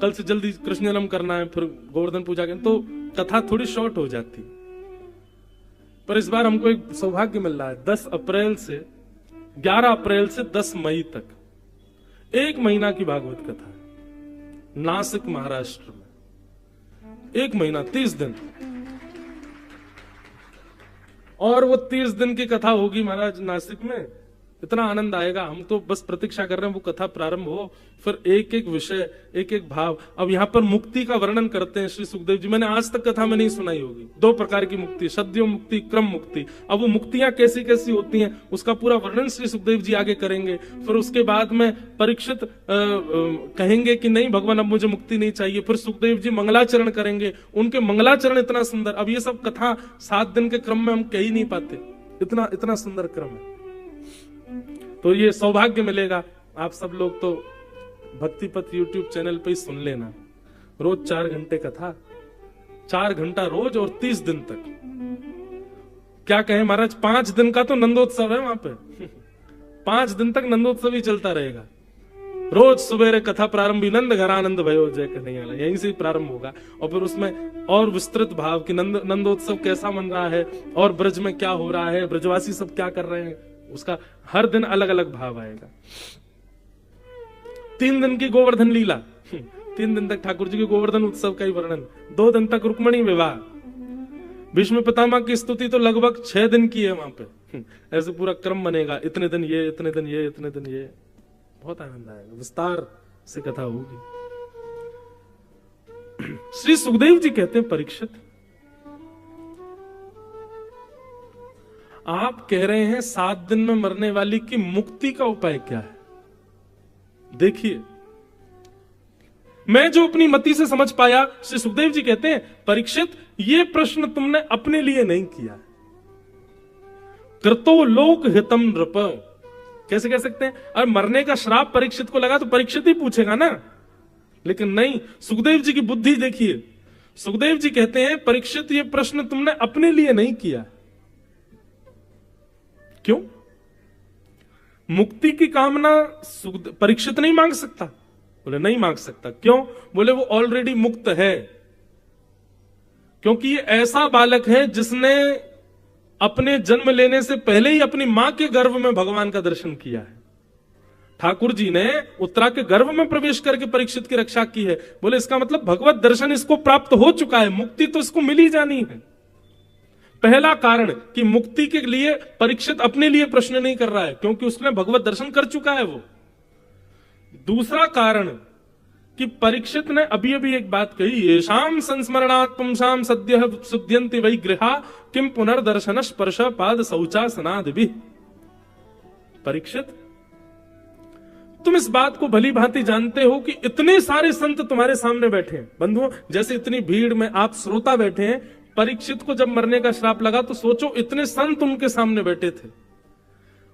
कल से जल्दी कृष्ण जन्म करना है, फिर गोवर्धन पूजा करना, तो कथा थोड़ी शॉर्ट हो जाती। पर इस बार हमको एक सौभाग्य मिल रहा है, 10 अप्रैल से 11 अप्रैल से 10 मई तक 1 महीना की भागवत कथा है नासिक महाराष्ट्र में। 1 महीना 30 दिन, और वो 30 दिन की कथा होगी महाराज नासिक में। इतना आनंद आएगा, हम तो बस प्रतीक्षा कर रहे हैं वो कथा प्रारंभ हो, फिर एक एक विषय, एक एक भाव। अब यहाँ पर मुक्ति का वर्णन करते हैं श्री सुखदेव जी। मैंने आज तक कथा में नहीं सुनाई होगी, 2 प्रकार की मुक्ति, सद्यो मुक्ति, क्रम मुक्ति। अब वो मुक्तियां कैसी कैसी होती हैं उसका पूरा वर्णन श्री सुखदेव जी आगे करेंगे। फिर उसके बाद में परीक्षित कहेंगे कि नहीं भगवान अब मुझे मुक्ति नहीं चाहिए, फिर सुखदेव जी मंगलाचरण करेंगे, उनके मंगलाचरण इतना सुंदर। अब ये सब कथा 7 दिन के क्रम में हम कह ही नहीं पाते, इतना इतना सुंदर क्रम है। तो ये सौभाग्य मिलेगा, आप सब लोग तो भक्ति पथ यूट्यूब चैनल पे ही सुन लेना, रोज 4 घंटे कथा, 4 घंटा रोज और 30 दिन तक। क्या कहें महाराज, 5 दिन का तो नंदोत्सव है वहां पे। 5 दिन तक नंदोत्सव ही चलता रहेगा। रोज सुबेरे कथा प्रारंभी नंद घरानंद भयो जय कन्हैया, यहीं से ही प्रारंभ होगा। और फिर उसमें और विस्तृत भाव कि नंदोत्सव कैसा मन रहा है और ब्रज में क्या हो रहा है, ब्रजवासी सब क्या कर रहे हैं, उसका हर दिन अलग अलग भाव आएगा। 3 दिन की गोवर्धन लीला, 3 दिन तक ठाकुर जी के गोवर्धन उत्सव का ही वर्णन, 2 दिन तक रुक्मणी विवाह, भीष्म पितामह की स्तुति तो लगभग 6 दिन की है वहां पे। ऐसे पूरा क्रम बनेगा, इतने दिन ये, इतने दिन ये, इतने दिन ये, बहुत आनंद आएगा, विस्तार से कथा होगी। श्री सुखदेव जी कहते हैं, परीक्षित आप कह रहे हैं 7 दिन में मरने वाली की मुक्ति का उपाय क्या है? देखिए, मैं जो अपनी मति से समझ पाया, श्री सुखदेव जी कहते हैं, परीक्षित ये प्रश्न तुमने अपने लिए नहीं किया। कृतो लोक हितम नृप, कैसे कह सकते हैं? अरे मरने का श्राप परीक्षित को लगा तो परीक्षित ही पूछेगा ना, लेकिन नहीं, सुखदेव जी की बुद्धि देखिए। सुखदेव जी कहते हैं, परीक्षित ये प्रश्न तुमने अपने लिए नहीं किया। क्यों? मुक्ति की कामना परीक्षित नहीं मांग सकता? बोले नहीं मांग सकता। क्यों? बोले वो ऑलरेडी मुक्त है, क्योंकि ये ऐसा बालक है जिसने अपने जन्म लेने से पहले ही अपनी मां के गर्भ में भगवान का दर्शन किया है। ठाकुर जी ने उत्तरा के गर्भ में प्रवेश करके परीक्षित की रक्षा की है। बोले इसका मतलब भगवत दर्शन इसको प्राप्त हो चुका है, मुक्ति तो इसको मिल ही जानी है। पहला कारण कि मुक्ति के लिए परीक्षित अपने लिए प्रश्न नहीं कर रहा है, क्योंकि उसने भगवत दर्शन कर चुका है वो। दूसरा कारण कि परीक्षित ने अभी अभी एक बात कही, येषाम संस्मरणात् पुंसाम सद्यः शुद्ध्यन्ति वै गृहा किम पुनर्दर्शन स्पर्श पाद शौचासनादि। परीक्षित, तुम इस बात को भली भांति जानते हो कि इतने सारे संत तुम्हारे सामने बैठे हैं। बंधुओं, जैसे इतनी भीड़ में आप श्रोता बैठे हैं, परीक्षित को जब मरने का श्राप लगा तो सोचो इतने संत उनके सामने बैठे थे।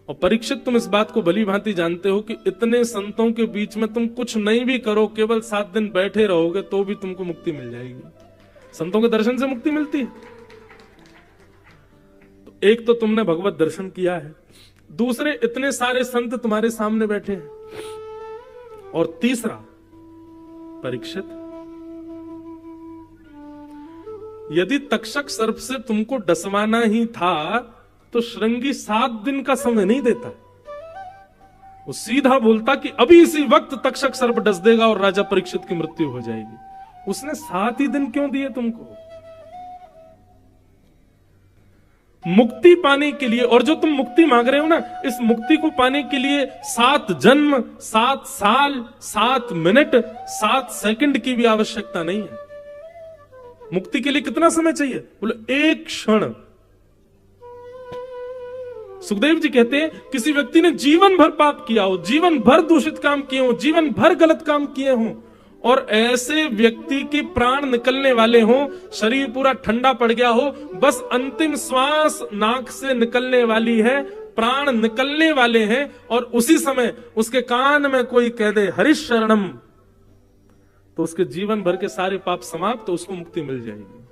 और परीक्षित, तुम इस बात को भली भांति जानते हो कि इतने संतों के बीच में तुम कुछ नहीं भी करो, केवल 7 दिन बैठे रहोगे तो भी तुमको मुक्ति मिल जाएगी। संतों के दर्शन से मुक्ति मिलती है। तो एक तो तुमने भगवत दर्शन किया है, दूसरे इतने सारे संत तुम्हारे सामने बैठे हैं, और तीसरा परीक्षित, यदि तक्षक सर्प से तुमको डसवाना ही था तो श्रृंगी 7 दिन का समय नहीं देता। वो सीधा बोलता कि अभी इसी वक्त तक्षक सर्प डस देगा और राजा परीक्षित की मृत्यु हो जाएगी। उसने 7 ही दिन क्यों दिए तुमको? मुक्ति पाने के लिए, और जो तुम मुक्ति मांग रहे हो ना, इस मुक्ति को पाने के लिए 7 जन्म, 7 साल, 7 मिनट, 7 सेकंड की भी आवश्यकता नहीं है। मुक्ति के लिए कितना समय चाहिए? बोले 1 क्षण। सुखदेव जी कहते हैं, किसी व्यक्ति ने जीवन भर पाप किया हो, जीवन भर दूषित काम किए हो, जीवन भर गलत काम किए हो, और ऐसे व्यक्ति के प्राण निकलने वाले हो, शरीर पूरा ठंडा पड़ गया हो, बस अंतिम श्वास नाक से निकलने वाली है, प्राण निकलने वाले हैं, और उसी समय उसके कान में कोई कह दे हरिश शरणम, तो उसके जीवन भर के सारे पाप समाप्त, तो उसको मुक्ति मिल जाएगी।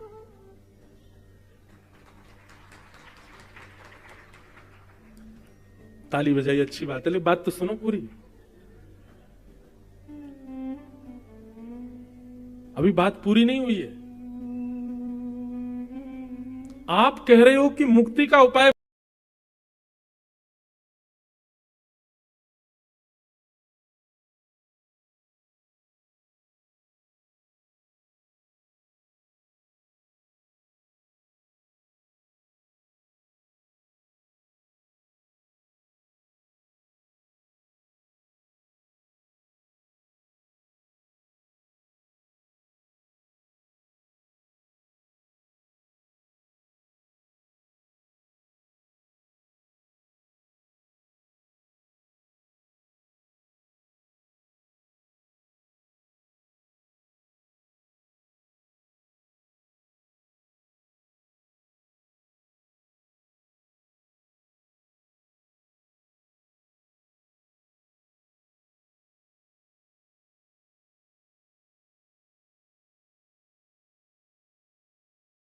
ताली बजाई, अच्छी बात है, लेकिन बात तो सुनो पूरी। अभी बात पूरी नहीं हुई है। आप कह रहे हो कि मुक्ति का उपाय